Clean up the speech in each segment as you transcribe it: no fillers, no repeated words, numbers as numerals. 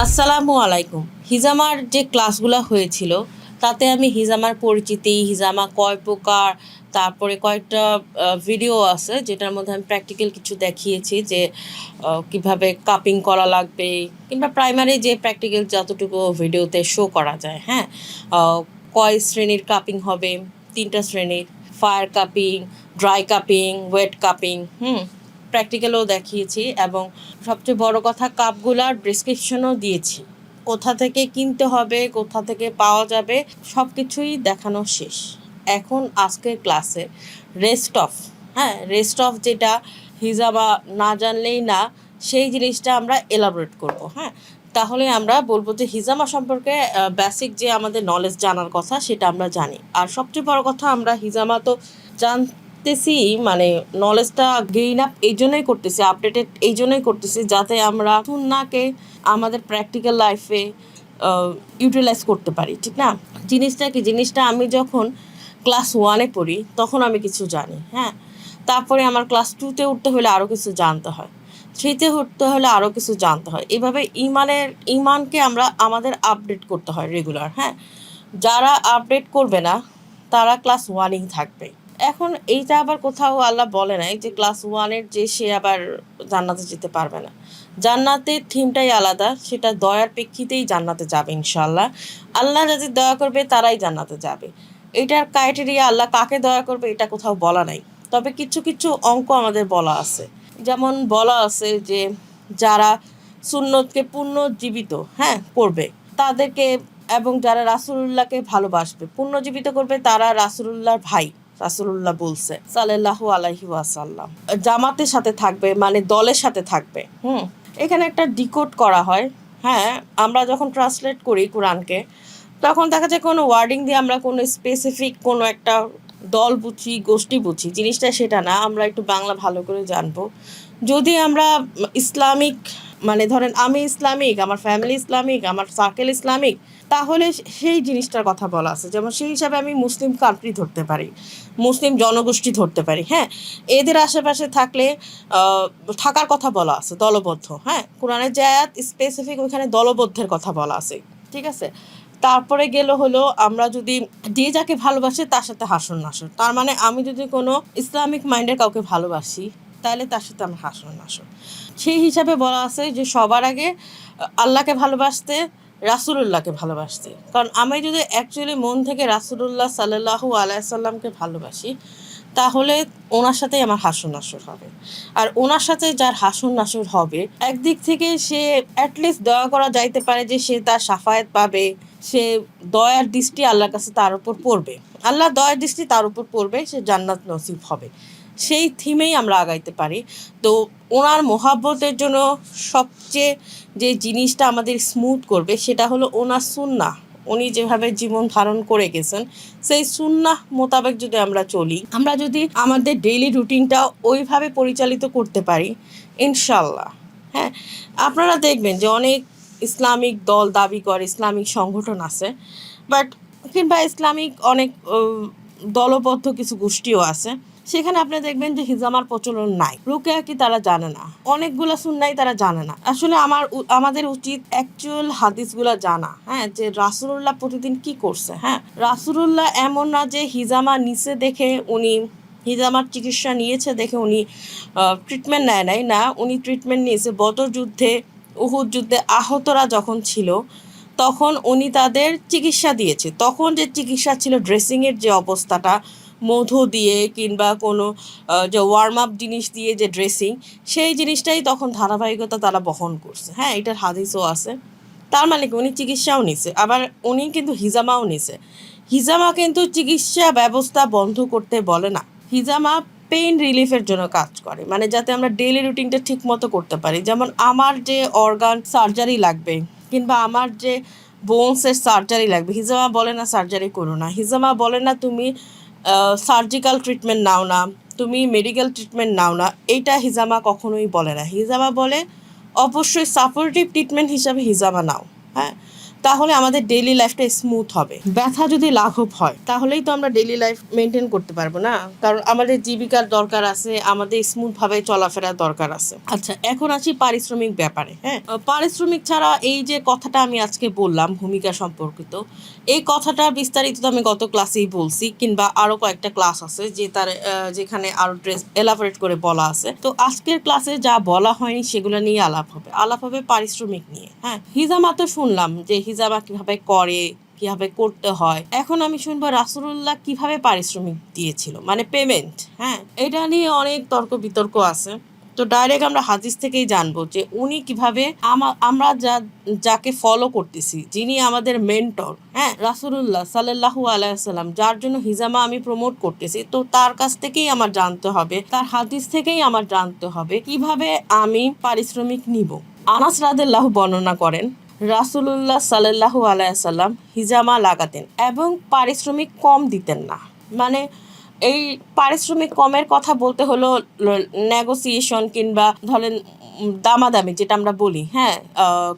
আসসালামু আলাইকুম। হিজামার যে ক্লাসগুলো হয়েছিল তাতে আমি হিজামার পরিচিতি, হিজামা কয় প্রকার, তারপরে কয়েকটা ভিডিও আছে যেটার মধ্যে আমি প্র্যাকটিক্যাল কিছু দেখিয়েছি যে কিভাবে কাপিং করা লাগবে, কিংবা প্রাইমারি যে প্র্যাকটিক্যাল যতটুকু ভিডিওতে শো করা যায়। হ্যাঁ, কয় শ্রেণীর কাপিং হবে, 3টা শ্রেণীর: fire cupping, dry cupping, wet cupping. প্র্যাকটিক্যালও দেখিয়েছি এবং সবচেয়ে বড় কথা, কাপগুলার প্রেসক্রিপশনও দিয়েছি, কোথা থেকে কিনতে হবে, কোথা থেকে পাওয়া যাবে, সব কিছুই দেখানো শেষ। এখন আজকের ক্লাসে রেস্ট অফ যেটা হিজামা না জানলেই না, সেই জিনিসটা আমরা এলাবোরেট করব। হ্যাঁ, তাহলে আমরা বলবো যে হিজামা সম্পর্কে বেসিক যে আমাদের নলেজ জানার কথা সেটা আমরা জানি। আর সবচেয়ে বড় কথা, আমরা হিজামা তো জানতেছি, মানে নলেজটা গেইন আপ এই জন্যই করতেছি, আপডেটেড এই জন্যই করতেছি, যাতে আমরা সুন্নাহকে আমাদের প্র্যাকটিক্যাল লাইফে ইউটিলাইজ করতে পারি। ঠিক না? জিনিসটা আমি যখন ক্লাস 1-এ পড়ি তখন আমি কিছু জানি। হ্যাঁ, তারপরে আমার ক্লাস 2-তে উঠতে হলে আরও কিছু জানতে হয়, 3-তে উঠতে হলে আরও কিছু জানতে হয়। এভাবে ইমানকে আমাদের আপডেট করতে হয় রেগুলার। হ্যাঁ, যারা আপডেট করবে না তারা ক্লাস 1-এই থাকবে। এখন এইটা আবার কোথাও আল্লাহ বলে নাই যে ক্লাস 1-এর যে সে আবার জান্নাতে যেতে পারবে না। জান্নাতের থিমটাই আলাদা, সেটা দয়ার প্রেক্ষিতেই জান্নাতে যাবে ইনশাআল্লাহ। আল্লাহ যাদের দয়া করবে তারাই জান্নাতে যাবে। এটার ক্রাইটেরিয়া আল্লাহ কাকে দয়া করবে এটা কোথাও বলা নাই, তবে কিছু কিছু অঙ্ক আমাদের বলা আছে। যেমন বলা আছে যে যারা সুন্নতকে পুনর্জীবিত করবে তাদেরকে, এবং যারা রাসূলুল্লাহকে ভালোবাসবে, পুনর্জীবিত করবে, তারা রাসূলুল্লাহর ভাই। রাসূলুল্লাহ বলছে সাল্লাল্লাহু আলাইহি ওয়াসাল্লাম, জামাতের সাথে থাকবে, মানে দলের সাথে থাকবে। এখানে একটা ডিকোড করা হয়। হ্যাঁ, আমরা যখন ট্রান্সলেট করি কোরআনকে, তখন দেখা যায় কোনো ওয়ার্ডিং দিয়ে আমরা কোনো স্পেসিফিক কোনো একটা দল বুঝি, গোষ্ঠী বুঝি। জিনিসটা সেটা না, আমরা একটু বাংলা ভালো করে জানবো। যদি আমরা ইসলামিক, মানে ধরেন আমি ইসলামিক, আমার ফ্যামিলি ইসলামিক, আমার সার্কেল ইসলামিক, তাহলে সেই জিনিসটার কথা বলা আছে। যেমন সেই হিসাবে আমি মুসলিম কান্ট্রি ধরতে পারি, মুসলিম জনগোষ্ঠী ধরতে পারি। হ্যাঁ, এদের আশেপাশে থাকলে থাকার কথা বলা আছে, দলবদ্ধ। হ্যাঁ, কোরআনের যে আয়াত স্পেসিফিক, ওইখানে দলবদ্ধের কথা বলা আছে। ঠিক আছে? তারপরে হলো আমরা যদি যে যাকে ভালোবাসে তার সাথে হাসন নাসর, তার মানে আমি যদি কোনো ইসলামিক মাইন্ডের কাউকে ভালোবাসি তাহলে তার সাথে আমার হাসন নাসর। সেই হিসাবে বলা আছে যে সবার আগে আল্লাহকে ভালোবাসতে, রাসূলুল্লাহকে ভালোবাসতে। কারণ আমি যদি অ্যাকচুয়ালি মন থেকে রাসূলুল্লাহ সাল্লাল্লাহু আলাইহি সাল্লামকে ভালোবাসি, তাহলে ওনার সাথেই আমার হাসন নাসর হবে। আর ওনার সাথে যার হাসন নাসর হবে, একদিক থেকে সে অ্যাটলিস্ট দয়া করা যাইতে পারে যে সে তার শাফায়াত পাবে, সে দয়ার দৃষ্টি আল্লাহর কাছে তার উপর পড়বে, আল্লাহ দয়ার দৃষ্টি তার উপর পড়বে, সে জান্নাত নসিব হবে। সেই থিমেই আমরা আগাইতে পারি। তো ওনার মোহাব্বতের জন্য সবচেয়ে যে জিনিসটা আমাদের স্মুথ করবে সেটা হলো ওনার সুন্নাহ। উনি যেভাবে জীবন ধারণ করে গেছেন, সেই সুন্নাহ মোতাবেক যদি আমরা চলি, আমরা যদি আমাদের ডেইলি রুটিনটা ওইভাবে পরিচালিত করতে পারি, ইনশাল্লাহ। হ্যাঁ, আপনারা দেখবেন যে অনেক ইসলামিক দল দাবি করে, ইসলামিক সংগঠন আছে, বাট কিংবা ইসলামিক অনেক দলবদ্ধ কিছু গোষ্ঠীও আছে, সেখানে আপনি দেখবেন যে হিজামার প্রচলন নাই, রুকিয়া কি তারা জানে না, অনেকগুলা সুন্নাই তারা জানে না। আসলে আমাদের উচিত অ্যাকচুয়াল হাদিসগুলা জানা। হ্যাঁ, যে রাসূলুল্লাহ প্রতিদিন কি করছে। হ্যাঁ, রাসূলুল্লাহ এমন না যে হিজামা নিচে দেখে উনি, হিজামার চিকিৎসা নিয়েছে দেখে উনি ট্রিটমেন্ট নেয় নাই। না, উনি ট্রিটমেন্ট নিয়েছে বদর যুদ্ধে, উহুদ যুদ্ধে আহতরা যখন ছিল তখন উনি তাদের চিকিৎসা দিয়েছে। তখন যে চিকিৎসা ছিল, ড্রেসিংয়ের যে অবস্থাটা, মধু দিয়ে কিংবা কোনো যে ওয়ার্ম আপ জিনিস দিয়ে যে ড্রেসিং, সেই জিনিসটাই তখন ধারাবাহিকতা তারা বহন করছে। হ্যাঁ, এটার হাদিসও আছে। তার মানে কি উনি চিকিৎসাও নিছে, আবার উনি কিন্তু হিজামাও নিছে। হিজামা কিন্তু চিকিৎসা ব্যবস্থা বন্ধ করতে বলে না। হিজামা পেইন রিলিফের জন্য কাজ করে, মানে যাতে আমরা ডেইলি রুটিনটা ঠিক মতো করতে পারি। যেমন আমার যে অর্গান সার্জারি লাগবে কিংবা আমার যে বোনসের সার্জারি লাগবে, হিজামা বলে না সার্জারি করো না, হিজামা বলে না তুমি সার্জিক্যাল ট্রিটমেন্ট নাও না, তুমি মেডিকেল ট্রিটমেন্ট নাও না। এইটা হিজামা কখনোই বলে না। হিজামা বলে অবশ্যই সাপোর্টিভ ট্রিটমেন্ট হিসাবে হিজামা নাও। হ্যাঁ, তাহলে আমাদের ডেইলি লাইফটা স্মুথ হবে। ব্যথা যদি লাঘব হয় তাহলেই তো আমরা ডেইলি লাইফ মেনটেন করতে পারবো না, কারণ আমাদের জীবিকার দরকার আছে, আমাদের স্মুথ ভাবে চলাফেরার দরকার আছে। আচ্ছা, এখন আসি পারিশ্রমিক ব্যাপারে। হ্যাঁ, পারিশ্রমিক ছাড়া এই যে কথাটা আমি আজকে বললাম ভূমিকা সম্পর্কিত, এই কথাটা বিস্তারিত আমি গত ক্লাসেই বলছি, কিংবা আরো কয়েকটা ক্লাস আছে যে তার যেখানে আরো এলাবোরেট করে বলা আছে। তো আজকের ক্লাসে যা বলা হয়নি সেগুলো নিয়ে আলাপ হবে পারিশ্রমিক নিয়ে। হ্যাঁ, হিজামা তো শুনলাম যে হিজামা কিভাবে করে, কিভাবে করতে হয়। এখন আমি শুনবো রাসূলুল্লাহ কিভাবে পারিশ্রমিক দিয়েছিল, মানে পেমেন্ট। হ্যাঁ, এটা নিয়ে অনেক তর্ক বিতর্ক আছে। তো ডাইরেক্ট আমরা হাদিস থেকেই জানবো যে উনি কিভাবে আমরা যাকে ফলো করতেছি, যিনি আমাদের মেন্টর, হ্যাঁ, রাসূলুল্লাহ সাল্লাল্লাহু আলাইহি ওয়াসাল্লাম, যার জন্য হিজামা আমি প্রমোট করতেছি, তো তার কাছ থেকেই আমার জানতে হবে, তার হাদিস থেকেই আমার জানতে হবে কিভাবে আমি পারিশ্রমিক নিব। আনাস রাদিয়াল্লাহু বর্ণনা করেন রাসূলুল্লাহ সাল্লাল্লাহু আলাইহি ওয়াসাল্লাম হিজামা লাগাতেন এবং পারিশ্রমিক কম দিতেন না। মানে এই পারিশ্রমিক কমের কথা বলতে হলো নেগোসিয়েশন, কিংবা ধরেন দামাদামি যেটা আমরা বলি। হ্যাঁ,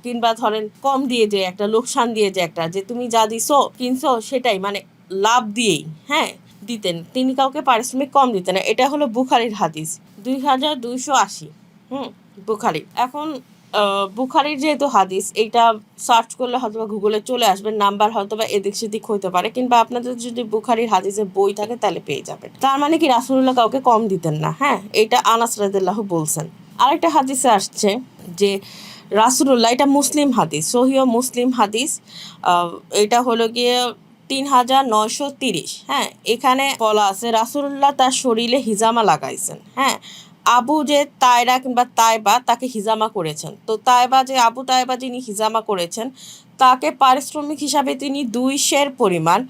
কিংবা ধরেন কম দিয়ে যে একটা লোকসান দিয়ে যে একটা, যে তুমি যা দিছো কিনছো সেটাই, মানে লাভ দিয়েই হ্যাঁ দিতেন তিনি, কাউকে পারিশ্রমিক কম দিতেন না। এটা হলো বুখারীর হাদিস 2280। বুখারী। এখন বুখারীর যেহেতু হাদিস, এইটা সার্চ করলে হয়তো বা গুগলে চলে আসবে, নাম্বার হয়তো বা এদিক সেদিক হতে পারে, কিংবা আপনাদের যদি বুখারীর হাদিসের বই থাকে তাহলে পেয়ে যাবেন। তার মানে কি রাসূলুল্লাহ কাউকে কম দিতেন না। হ্যাঁ, এটা আনাস রাদিয়াল্লাহু বলছেন। আরেকটা হাদিসে আসছে যে রাসূলুল্লাহ, এটা মুসলিম হাদিস, সহিহ মুসলিম হাদিস, এটা হলো গিয়ে 3930। হ্যাঁ, এখানে বলা আছে রাসূলুল্লাহ তার শরীরে হিজামা লাগাইছেন। হ্যাঁ, আবু যে তায়রা কিংবা তাইবা তাকে হিজামা করেছেন। তো আবু তাইবা যিনি হিজামা করেছেন তাকে পারিশ্রমিক হিসাবে তিনি 2 সের পরিমাণ,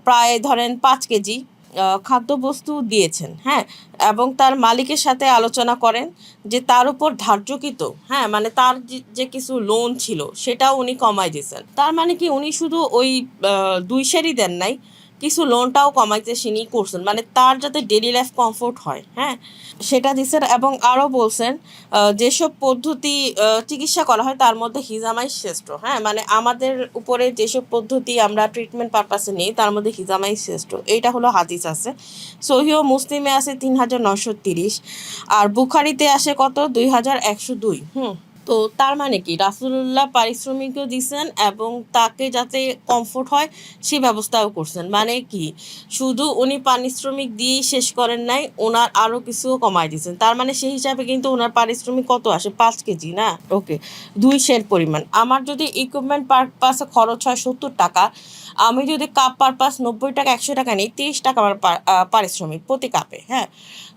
প্রায় ধরেন 5 কেজি খাদ্যবস্তু দিয়েছেন। হ্যাঁ, এবং তার মালিকের সাথে আলোচনা করেন যে তার উপর ধার্যকৃত, হ্যাঁ, মানে তার যে কিছু লোন ছিল সেটাও উনি কমাই দিয়েছেন। তার মানে কি উনি শুধু ওই 2 সেরই দেন নাই, কিছু লোনটাও কমাইতে তিনি করছেন, মানে তার যাতে ডেইলি লাইফ কমফোর্ট হয়। হ্যাঁ, সেটা দিচ্ছেন। এবং আরও বলছেন যেসব পদ্ধতি চিকিৎসা করা হয় তার মধ্যে হিজামাই শ্রেষ্ঠ। হ্যাঁ, মানে আমাদের উপরে যেসব পদ্ধতি আমরা ট্রিটমেন্ট পারপাসে নিই তার মধ্যে হিজামাই শ্রেষ্ঠ। এইটা হলো হাদিস আছে, সহিহ মুসলিমে আছে 3930, আর বুখারিতে আসে কত 2102। তো তার মানে কি রাসূলুল্লাহ পারিশ্রমিকও দিছেন এবং তাকে যাতে কমফোর্ট হয় সেই ব্যবস্থাও করছেন। মানে কি শুধু উনি পারিশ্রমিক দিয়েই শেষ করেন নাই, ওনার আরও কিছুও কমাই দিয়েছেন। তার মানে সেই হিসাবে কিন্তু ওনার পারিশ্রমিক কত আসে, 5 কেজি না, ওকে 2 সের পরিমাণ। আমার যদি ইকুইপমেন্ট পারপাসে খরচ হয় 70 টাকা, আমি যদি কাপ পারপাস 90 টাকা 100 টাকা নিই, 30 টাকা আমার পারিশ্রমিক প্রতি কাপে। হ্যাঁ,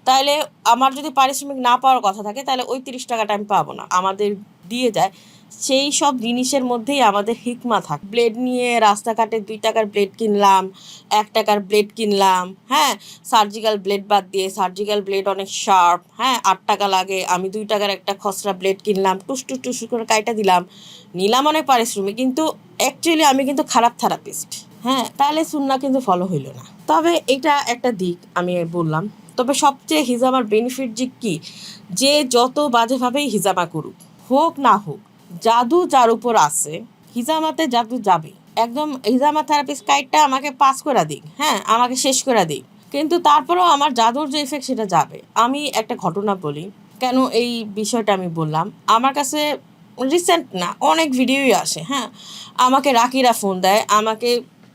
তাহলে আমার যদি পারিশ্রমিক না পাওয়ার কথা থাকে তাহলে ওই 30 টাকাটা আমি পাবো না, আমাদের দিয়ে যায়। সেই সব জিনিসের মধ্যেই আমাদের হিকমা থাকে। ব্লেড নিয়ে রাস্তাঘাটে 2 টাকার ব্লেড কিনলাম, 1 টাকার ব্লেড কিনলাম। হ্যাঁ, সার্জিক্যাল ব্লেড বাদ দিয়ে, সার্জিক্যাল ব্লেড অনেক শার্প। হ্যাঁ, 8 টাকা লাগে, আমি 2 টাকার একটা খসড়া ব্লেড কিনলাম, টুস করে কাইটা দিলাম, নিলাম অনেক পারিশ্রমিক, কিন্তু অ্যাকচুয়ালি আমি কিন্তু খারাপ থেরাপিস্ট। হ্যাঁ, তাহলে সুন্নাহ কিন্তু ফলো হইল না। তবে এটা একটা দিক আমি বললাম। তবে সবচেয়ে হিজামার বেনিফিট যে কি, যে যত বাজেভাবেই হিজামা করুক, হোক না হোক, জাদু যার উপর আছে হিজামাতে জাদু যাবে। একদম হিজামা থেরাপিস্ট কাইটটা আমাকে পাস করে দিক, হ্যাঁ, আমাকে শেষ করে দিক, কিন্তু তারপরেও আমার জাদুর যে ইফেক্ট সেটা যাবে। আমি একটা ঘটনা বলি, কেন এই বিষয়টা আমি বললাম। আমার কাছে রিসেন্ট না, অনেক ভিডিওই আসে। হ্যাঁ, আমাকে রাকিরা ফোন দেয়, আমাকে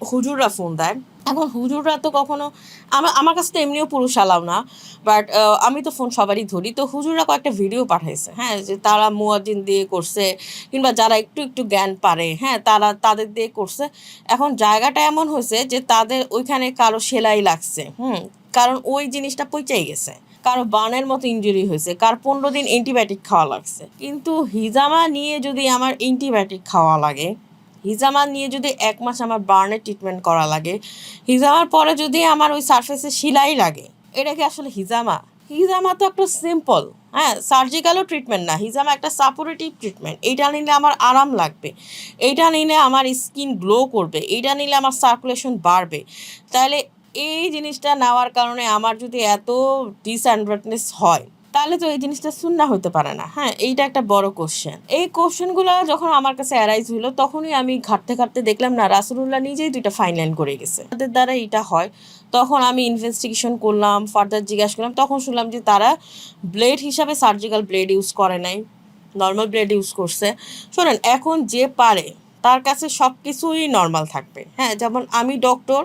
হুজুররা ফোন দেয়। এখন হুজুররা তো কখনো আমার কাছে তো এমনিও পুরুষ আলাও না, বাট আমি তো ফোন সবারই ধরি। তো হুজুররা কয়েকটা ভিডিও পাঠাইছে, হ্যাঁ, যে তারা মুয়াজ্জিন দিয়ে করছে, কিংবা যারা একটু একটু জ্ঞান পারে, হ্যাঁ, তাদের দিয়ে করছে। এখন জায়গাটা এমন হয়েছে যে তাদের ওইখানে কারো সেলাই লাগছে, কারণ ওই জিনিসটা পচেই গেছে, কারো বানের মতো ইনজুরি হয়েছে, কার 15 দিন অ্যান্টিবায়োটিক খাওয়া লাগছে। কিন্তু হিজামা নিয়ে যদি আমার অ্যান্টিবায়োটিক খাওয়া লাগে, হিজামা নিয়ে যদি 1 মাস আমার বার্নের ট্রিটমেন্ট করা লাগে, হিজামার পরে যদি আমার ওই সারফেসে সেলাই লাগে, এটা কি আসলে হিজামা? হিজামা তো একটা সিম্পল, হ্যাঁ, সার্জিক্যালও ট্রিটমেন্ট না, হিজামা একটা সাপোর্টিভ ট্রিটমেন্ট। এইটা নিলে আমার আরাম লাগবে, এইটা নিলে আমার স্কিন গ্লো করবে, এইটা নিলে আমার সার্কুলেশন বাড়বে। তাহলে এই জিনিসটা নেওয়ার কারণে আমার যদি এত ডিসঅ্যাডভান্টেজ হয়, তাহলে তো এই জিনিসটা সুন্নাহ হতে পারে না। হ্যাঁ, এইটা একটা বড় কোশ্চেন। এই কোশ্চেনগুলা যখন আমার কাছে অ্যারাইজ হলো তখনই আমি ঘাঁটতে ঘাঁটতে দেখলাম না রাসূলুল্লাহ নিজেই ২ টা ফাইন লাইন করে গেছে। তাদের দ্বারা এটা হয়। তখন আমি ইনভেস্টিগেশন করলাম, ফার্দার জিজ্ঞাসা করলাম। তখন শুনলাম যে তারা ব্লেড হিসাবে সার্জিক্যাল ব্লেড ইউজ করে নাই, নরমাল ব্লেড ইউজ করছে। শোনেন, এখন যে পারে তার কাছে সব কিছুই নর্মাল থাকবে। হ্যাঁ, যেমন আমি ডক্টর,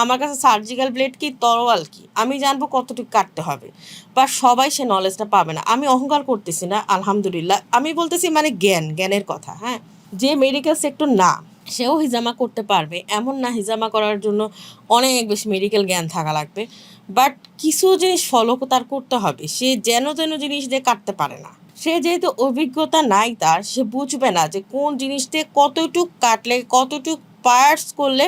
আমার কাছে সার্জিক্যাল ব্লেড কি তরোয়াল কি আমি জানবো কতটুকু কাটতে হবে, বা সবাই সে নলেজটা পাবে না। আমি অহংকার করতেছি না, আলহামদুলিল্লাহ। আমি বলতেছি মানে জ্ঞানের কথা। হ্যাঁ, যে মেডিকেল সেক্টর না সেও হিজামা করতে পারবে এমন না, হিজামা করার জন্য অনেক বেশি মেডিকেল জ্ঞান থাকা লাগবে। বাট কিছু জিনিস ফলো তার করতে হবে। সে যেন তেন জিনিস দিয়ে কাটতে পারে না। সে যেহেতু অভিজ্ঞতা নাই তার, সে বুঝবে না যে কোন জিনিসতে কতটুক কাটলে, কতটুক পার্টস করলে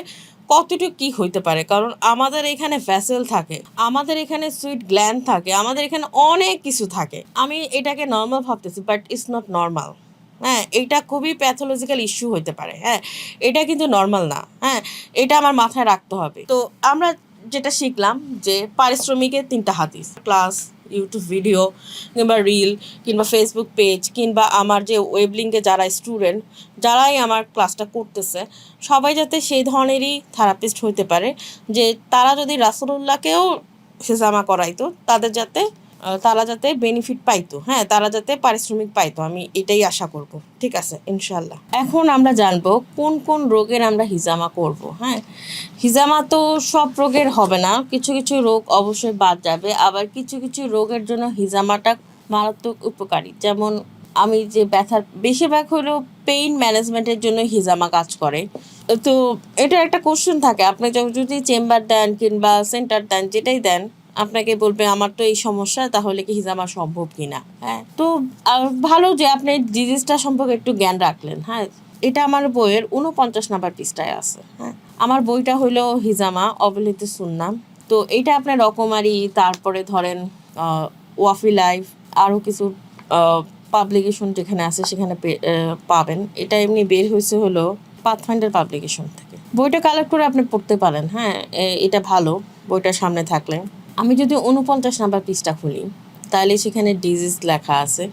কতটুক কি হইতে পারে। কারণ আমাদের এখানে ভেসেল থাকে, আমাদের এখানে সুইট গ্ল্যান্ড থাকে, আমাদের এখানে অনেক কিছু থাকে। আমি এটাকে নর্মাল ভাবতেছি, বাট ইটস নট নর্মাল। হ্যাঁ, এটা খুবই প্যাথোলজিক্যাল ইস্যু হতে পারে। হ্যাঁ, এটা কিন্তু নর্মাল না। হ্যাঁ, এটা আমার মাথায় রাখতে হবে। তো আমরা যেটা শিখলাম যে পারিশ্রমিকের ৩টা হাদিস, ক্লাস, ইউটিউব ভিডিও কিংবা রিল কিংবা ফেসবুক পেজ কিংবা আমার যে ওয়েব লিঙ্কে যারা স্টুডেন্ট, যারাই আমার ক্লাসটা করতেছে, সবাই যাতে সেই ধরনেরই থেরাপিস্ট হইতে পারে যে তারা যদি রাসূলুল্লাহকেও হিজামা করাইতো, তারা যাতে বেনিফিট পাইতো। হ্যাঁ, তারা যাতে পারিশ্রমিক পাইতো। আমি এটাই আশা করব। ঠিক আছে, ইনশাল্লাহ। এখন আমরা জানবো কোন কোন রোগের আমরা হিজামা করব। হ্যাঁ, হিজামা তো সব রোগের হবে না, কিছু কিছু রোগ অবশ্যই বাদ যাবে। আবার কিছু কিছু রোগের জন্য হিজামাটা মারাত্মক উপকারী। যেমন আমি যে ব্যথার বেশিরভাগ হলো পেইন ম্যানেজমেন্টের জন্য হিজামা কাজ করে। তো এটা একটা কোশ্চেন থাকে, আপনি যদি চেম্বার দেন কিংবা সেন্টার দেন, যেটাই দেন, আপনাকে বলবে আমার তো এই সমস্যা, তাহলে কি হিজামা সম্ভব কিনা। হ্যাঁ, তো ভালো যে আপনি ডিজিজটা সম্পর্কে একটু জ্ঞান রাখলেন। হ্যাঁ, এটা আমার বইয়ের 49 নাম্বার পৃষ্ঠায় আছে। হ্যাঁ, আমার বইটা হলো হিজামা অবহেলিত সুন্নাহ। তো এইটা আপনার রকমারি, তারপরে ধরেন ওয়াফি লাইফ, আরও কিছু পাবলিকেশন যেখানে আছে সেখানে পাবেন। এটা এমনি বের হয়েছে হলো পাথফাইন্ডার পাবলিকেশন থেকে। বইটা কালেক্ট করে আপনি পড়তে পারেন। হ্যাঁ, এটা ভালো বইটা সামনে থাকলে। আমি যদি 49 নাম্বার পৃষ্ঠা খুলি, তাহলে সেখানে ডিজিজ লেখা আছে,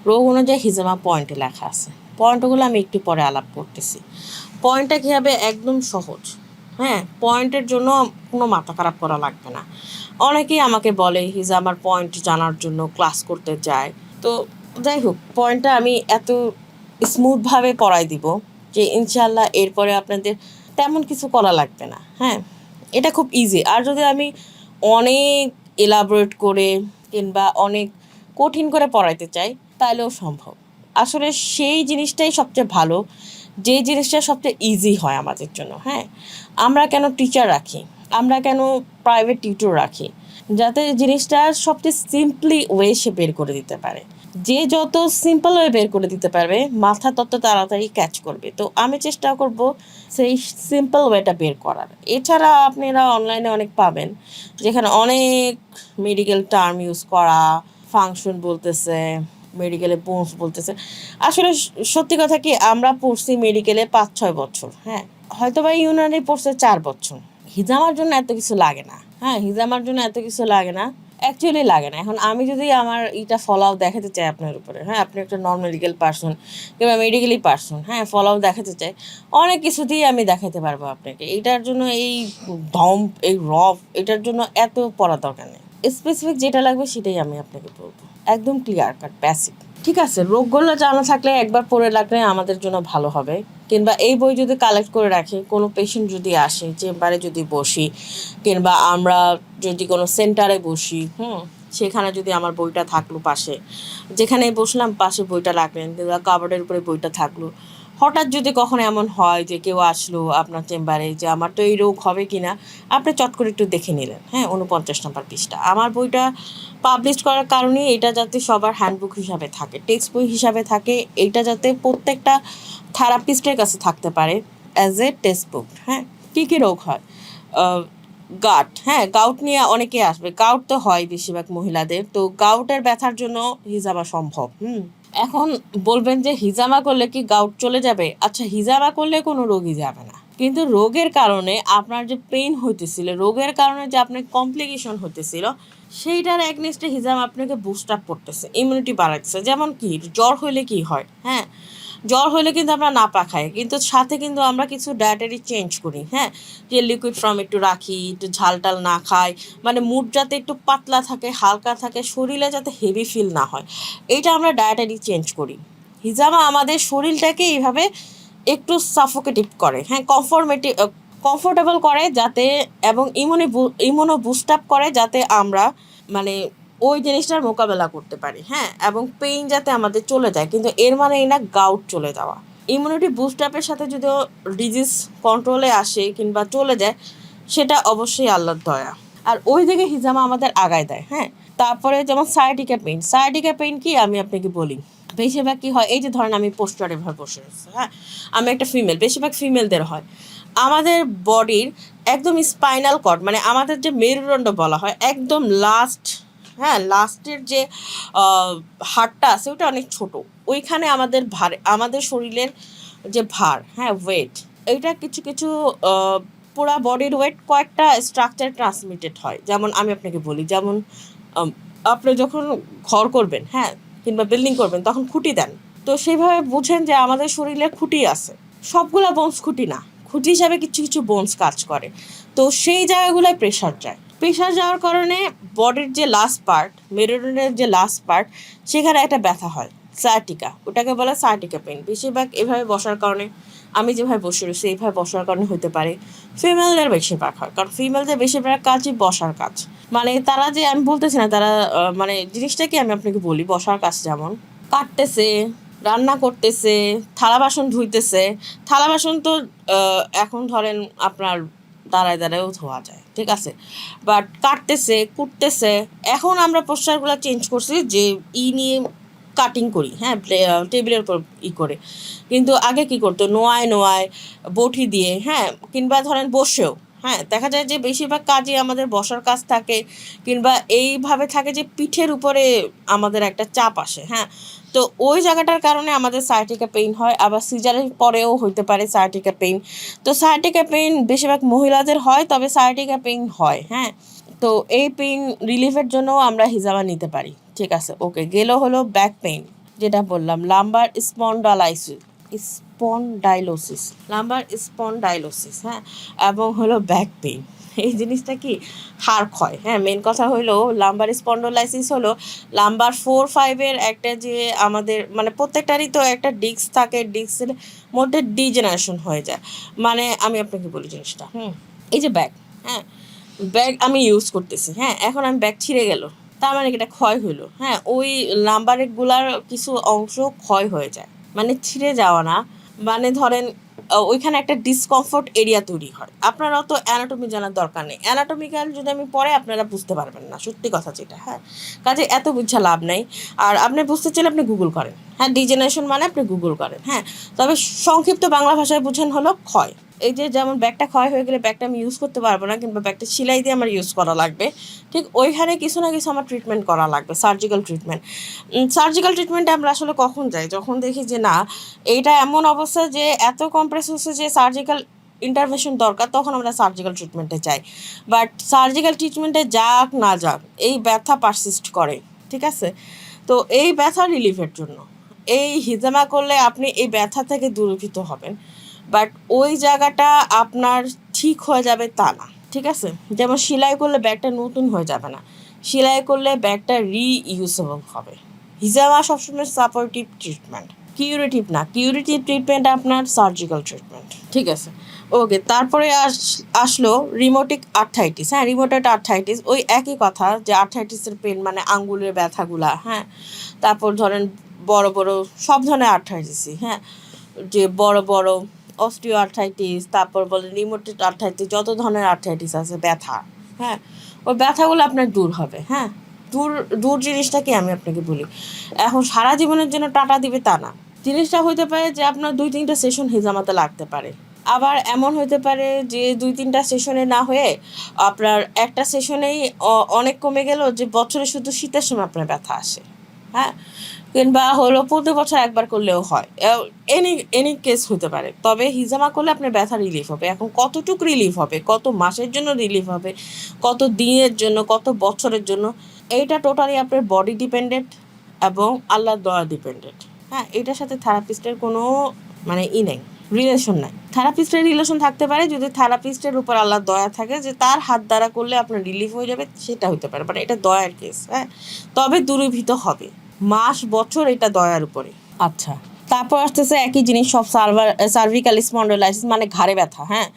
রোগ অনুযায়ী হিজামা পয়েন্টে লেখা আছে। পয়েন্টগুলো আমি একটু পরে আলাপ করতেছি। পয়েন্টটা কী হবে, একদম সহজ। হ্যাঁ, পয়েন্টের জন্য কোনো মাথা খারাপ করা লাগবে না। অনেকেই আমাকে বলে হিজামার পয়েন্ট জানার জন্য ক্লাস করতে যায়। তো যাই হোক, পয়েন্টটা আমি এত স্মুথভাবে পড়াই দিব যে ইনশাল্লাহ এরপরে আপনাদের তেমন কিছু করা লাগবে না। হ্যাঁ, এটা খুব ইজি। আর যদি আমি অনেক এলাবোরেট করে কিংবা অনেক কঠিন করে পড়াইতে চাই, তাহলেও সম্ভব। আসলে সেই জিনিসটাই সবচেয়ে ভালো, যে জিনিসটা সবচেয়ে ইজি হয় আমাদের জন্য। হ্যাঁ, আমরা কেন টিচার রাখি, আমরা কেন প্রাইভেট টিউটর রাখি, যাতে জিনিসটা সবচেয়ে সিম্পলি ওয়ে সে বের করে দিতে পারে। যে যত সিম্পল ওয়ে বের করে দিতে পারবে, মাথা তত তাড়াতাড়ি ক্যাচ করবে। তো আমি চেষ্টা করব সেই সিম্পল ওয়েটা বের করার। এছাড়া আপনারা অনলাইনে অনেক পাবেন যেখানে অনেক মেডিকেল টার্ম ইউজ করা, ফাংশন বলতেছে, মেডিকেলে বোনস বলতেছে। আসলে সত্যি কথা কি, আমরা পড়ছি মেডিকেলে 5-6 বছর। হ্যাঁ, হয়তো বা ইউনানি পড়ছে 4 বছর। হিজামার জন্য এত কিছু লাগে না। হ্যাঁ, হিজামার জন্য এত কিছু লাগে না, অ্যাকচুয়ালি লাগে না। এখন আমি যদি আমার এইটা ফলো দেখাতে চাই আপনার উপরে, হ্যাঁ, আপনি একটা নন মেডিকেল পার্সন কিংবা মেডিকেলি পার্সন, হ্যাঁ, ফলো দেখাতে চাই, অনেক কিছু দিয়ে আমি দেখাতে পারবো আপনাকে। এইটার জন্য এই এই এটার জন্য এত পড়া দরকার নেই। স্পেসিফিক যেটা লাগবে সেটাই আমি আপনাকে বলবো, একদম ক্লিয়ার কাট বেসিক। ঠিক আছে, রোগগুলো জানা থাকলে একবার পড়ে রাখলে আমাদের জন্য ভালো হবে। কিংবা এই বই যদি কালেক্ট করে রাখি, কোনো পেশেন্ট যদি আসে, চেম্বারে যদি বসি কিংবা আমরা যদি কোনো সেন্টারে বসি, সেখানে যদি আমার বইটা থাকলো পাশে, যেখানে বসলাম পাশে বইটা রাখলেন কিংবা কাবার্ডের উপরে বইটা থাকলো। হঠাৎ যদি কখনো এমন হয় যে কেউ আসলো আপনার চেম্বারে যে আমার তো এই রোগ হবে কি না, আপনি চট করে একটু দেখে নিলেন। হ্যাঁ, 49 নাম্বার পৃষ্ঠা আমার বইটা পাবলিশ করার কারণে এটা যাতে সবার হ্যান্ডবুক হিসাবে থাকে, টেক্সট বই হিসাবে থাকে, এইটা যাতে প্রত্যেকটা থেরাপিস্টের কাছে থাকতে পারে অ্যাজ এ টেক্সট বুক। হ্যাঁ, কী কী রোগ হয়, গাউট, হ্যাঁ, গাউট নিয়ে অনেকে আসবে। গাউট তো হয় বেশিরভাগ মহিলাদের। তো গাউটের ব্যথার জন্য হিজামা সম্ভব। এখন বলবেন যে হিজামা করলে কি গাউট চলে যাবে? আচ্ছা, হিজামা করলে কোনো রোগই যাবে না, কিন্তু রোগের কারণে আপনার যে পেইন হইতেছিল, রোগের কারণে যে আপনার কমপ্লিকেশন হতেছিল, সেইটার এগনেস্টে হিজাম আপনাকে বুস্ট আপ করতেছে, ইমিউনিটি বাড়াচ্ছে। যেমন কি জ্বর হইলে কি হয়, হ্যাঁ, জ্বর হইলে কিন্তু আমরা নাপা খাই, কিন্তু সাথে কিন্তু আমরা কিছু ডায়েটারি চেঞ্জ করি, হ্যাঁ, যে লিকুইড ফর্ম একটু রাখি, একটু ঝাল টাল না খাই, মানে মুড যাতে একটু পাতলা থাকে, হালকা থাকে, শরীরে যাতে হেভি ফিল না হয়, এইটা আমরা ডায়েটারি চেঞ্জ করি। হিজামা আমাদের শরীরটাকে এইভাবে একটু সাফোকেটিভ করে, হ্যাঁ, কমফোর্টেবল করে যাতে, এবং ইমিউনো বুস্ট আপ করে যাতে আমরা মানে ওই জিনিসটার মোকাবেলা করতে পারি, হ্যাঁ, এবং পেইন যাতে আমাদের চলে যায়, কিন্তু এর মানে এই না গাউট চলে যাওয়া। ইমিউনিটি বুস্ট আপের সাথে যদিও ডিজিজ কন্ট্রোলে আসে কিংবা চলে যায়, সেটা অবশ্যই আল্লাহর দয়া। আর ওই দিকে হিজামা আমাদের আগায় দেয়, হ্যাঁ। তারপরে যেমন সায়াটিকা পেইন কি আমি আপনাকে বলি, বেশিরভাগ কী হয়, এই যে ধরেন আমি পোস্টারে এভাবে বসে রয়েছি, হ্যাঁ, আমি একটা ফিমেল, বেশিরভাগ ফিমেলদের হয়। আমাদের বডির একদম স্পাইনাল কর্ড, মানে আমাদের যে মেরুদণ্ড বলা হয়, একদম লাস্ট, হ্যাঁ, লাস্টের যে হাড়টা আছে ওটা অনেক ছোট, ওইখানে আমাদের শরীরের যে ভার, হ্যাঁ, ওয়েট, এইটা কিছু কিছু পুরা বডির ওয়েট কয়েকটা স্ট্রাকচার ট্রান্সমিটেড হয়। যেমন আমি আপনাকে বলি, যেমন আপনি যখন ঘর করবেন, হ্যাঁ, কিংবা বিল্ডিং করবেন, তখন খুঁটি দেন, তো সেইভাবে বুঝেন যে আমাদের শরীরে খুঁটি আছে, সবগুলা বোনস খুঁটি না, খুঁটি হিসাবে কিছু কিছু বোনস কাজ করে, তো সেই জায়গাগুলোয় প্রেশার যাওয়ার কারণে বডির যে লাস্ট পার্ট, মেরুদণ্ডের যে লাস্ট পার্ট, সেখানে একটা ব্যথা হয়, সায়াটিকা, ওটাকে বলে সায়াটিকা পেইন। বেশিরভাগ এভাবে বসার কারণে, আমি যেভাবে বসে রয়েছি এইভাবে বসার কারণে হতে পারে। ফিমেলদের বেশিরভাগ হয়, কারণ ফিমেলদের বেশিরভাগ কাজই বসার কাজ, মানে তারা যে, আমি বলতেছি না তারা মানে জিনিসটাকে আমি আপনাকে বলি, বসার কাজ যেমন কাটতেছে, রান্না করতেছে, থালা বাসন ধুইতেছে। থালা বাসন তো এখন ধরেন আপনার দাঁড়ায় দাঁড়ায়ও ধোয়া যায়, ঠিক আছে, বাট কাটতেছে, কুটতেছে। এখন আমরা পোস্টারগুলো চেঞ্জ করছি যে নিয়ে কাটিং করি, হ্যাঁ, টেবিলের উপর করে, কিন্তু আগে কি করতো, নোয়ায় বটি দিয়ে, হ্যাঁ, কিংবা ধরেন বসেও, হ্যাঁ, দেখা যায় যে বেশিরভাগ কাজই আমাদের বসার কাজ থাকে, কিংবা এইভাবে থাকে যে পিঠের উপরে আমাদের একটা চাপ আসে, হ্যাঁ, তো ওই জায়গাটার কারণে আমাদের সায়াটিকা পেইন হয়। আবার সিজারের পরেও হইতে পারে সায়াটিকা পেইন। তো সায়াটিকা পেইন বেশিরভাগ মহিলাদের হয়, তবে সায়াটিকা পেইন হয়, হ্যাঁ। তো এই পেইন রিলিফের জন্য আমরা হিজামা নিতে পারি, ঠিক আছে, ওকে। হলো ব্যাক পেইন, যেটা বললাম লাম্বার স্পন্ডাইলোসিস, হ্যাঁ, এবং হলো ব্যাক পেইন। এই জিনিসটা কি হাড় ক্ষয়, হ্যাঁ, মেন কথা হলো লাম্বার স্পন্ডোলাইসিস হলো লাম্বার 4-5-এর একটা, যে আমাদের মানে প্রত্যেকটারই তো একটা ডিস্ক থাকে, ডিস্কের মধ্যে ডিজেনারেশন হয়ে যায়। মানে আমি আপনাকে বলি জিনিসটা, এই যে ব্যাগ, হ্যাঁ, ব্যাগ আমি ইউজ করতেছি, হ্যাঁ, এখন আমি ব্যাগ ছিঁড়ে গেল, তার মানে এটা ক্ষয় হইলো, হ্যাঁ, ওই লাম্বারেগুলার কিছু অংশ ক্ষয় হয়ে যায়, মানে ছিঁড়ে যাওয়া না, মানে ধরেন ওইখানে একটা ডিসকমফোর্ট এরিয়া তৈরি হয়। আপনারাও তো অ্যানাটমি জানার দরকার নেই, অ্যানাটমিক্যাল যদি আমি পড়ে আপনারা বুঝতে পারবেন না, সত্যি কথা যেটা, হ্যাঁ, কাজে এত বুঝা লাভ নাই। আর আপনি বুঝতে চাইলে আপনি গুগল করেন, হ্যাঁ, ডিজেনারেশন মানে আপনি গুগল করেন, হ্যাঁ, তবে সংক্ষিপ্ত বাংলা ভাষায় বুঝেন হলো ক্ষয়। এই যে যেমন ব্যাগটা ক্ষয় হয়ে গেলে ব্যাগটা আমি ইউজ করতে পারবো না, কিংবা ব্যাগটা সেলাই দিয়ে আমার ইউজ করা লাগবে, ঠিক ওইখানে কিছু না কিছু আমার ট্রিটমেন্ট করা লাগবে, সার্জিক্যাল ট্রিটমেন্টে আমরা আসলে কখন যাই, যখন দেখি যে না, এইটা এমন অবস্থা যে এত কম্প্রেস হচ্ছে যে সার্জিক্যাল ইন্টারভেনশন দরকার, তখন আমরা সার্জিক্যাল ট্রিটমেন্টে যাই। বাট সার্জিক্যাল ট্রিটমেন্টে যাক না যাক, এই ব্যথা পারসিস্ট করে, ঠিক আছে। তো এই ব্যথা রিলিফের জন্য এই হিজামা করলে আপনি এই ব্যথা থেকে দূরীভূত হবেন, বাট ওই জায়গাটা আপনার ঠিক হয়ে যাবে তা না, ঠিক আছে। যেমন সেলাই করলে ব্যাগটা নতুন হয়ে যাবে না, সেলাই করলে ব্যাগটা রিইউজেবল হবে। হিজামা সবসময় সাপোর্টিভ ট্রিটমেন্ট, কিউরেটিভ ট্রিটমেন্ট আপনার সার্জিক্যাল ট্রিটমেন্ট, ঠিক আছে, ওকে। তারপরে আসলো রিমোটিক আর্থ্রাইটিস, হ্যাঁ, আর্থ্রাইটিস ওই একই কথা, যে আর্থ্রাইটিসের পেন মানে আঙ্গুলের ব্যথাগুলা, হ্যাঁ। তারপর ধরেন বড় বড় সব ধরনের আর্থ্রাইটিসই, হ্যাঁ, যে বড় বড় অস্টিও আর্থ্রাইটিস, তারপর বলেন রিমোটেড আর্থ্রাইটিস, যত ধরনের আর্থ্রাইটিস আছে ব্যথা, হ্যাঁ, ওই ব্যথাগুলো আপনার দূর হবে, হ্যাঁ। দূর জিনিসটা কি আমি আপনাকে বলি, এখন সারা জীবনের জন্য টাটা দিবে তা না, জিনিসটা হইতে পারে যে আপনার 2-3টা সেশন হিজামাতে লাগতে পারে। আবার এমন হতে পারে যে 2-3টা সেশনে না হয়ে আপনার একটা সেশনেই অনেক কমে গেল, যে বছরে শুধু শীতের সময় আপনার ব্যথা আসে, হ্যাঁ। কিংবা হলো প্রতি বছর একবার করলেও হয়, এনি এনি কেস হতে পারে। তবে হিজামা করলে আপনার ব্যথা রিলিফ হবে। এখন কতটুকু রিলিফ হবে, কত মাসের জন্য রিলিফ হবে, কত দিনের জন্য, কত বছরের জন্য, এইটা টোটালি আপনার বডি ডিপেন্ডেন্ট এবং আল্লাহর দয়া ডিপেন্ডেন্ট। হ্যাঁ, এটার সাথে থেরাপিস্টের কোনো মানে নেই, রিলেশন নাই। থেরাপিস্টের রিলেশন থাকতে পারে যদি থেরাপিস্টের উপর আল্লাহর দয়া থাকে যে তার হাত দ্বারা করলে আপনার রিলিফ হয়ে যাবে, সেটা হতে পারে, মানে এটা দয়ার কেস। হ্যাঁ, তবে দূরীভূত হবে মাস বছর, এটা দয়ার উপরে। আচ্ছা, তারপর আসতেছে একই জিনিস সব সার্ভিক্যাল স্পন্ডোলাইসিস, মানে ঘাড়ে ব্যথা। হ্যাঁ,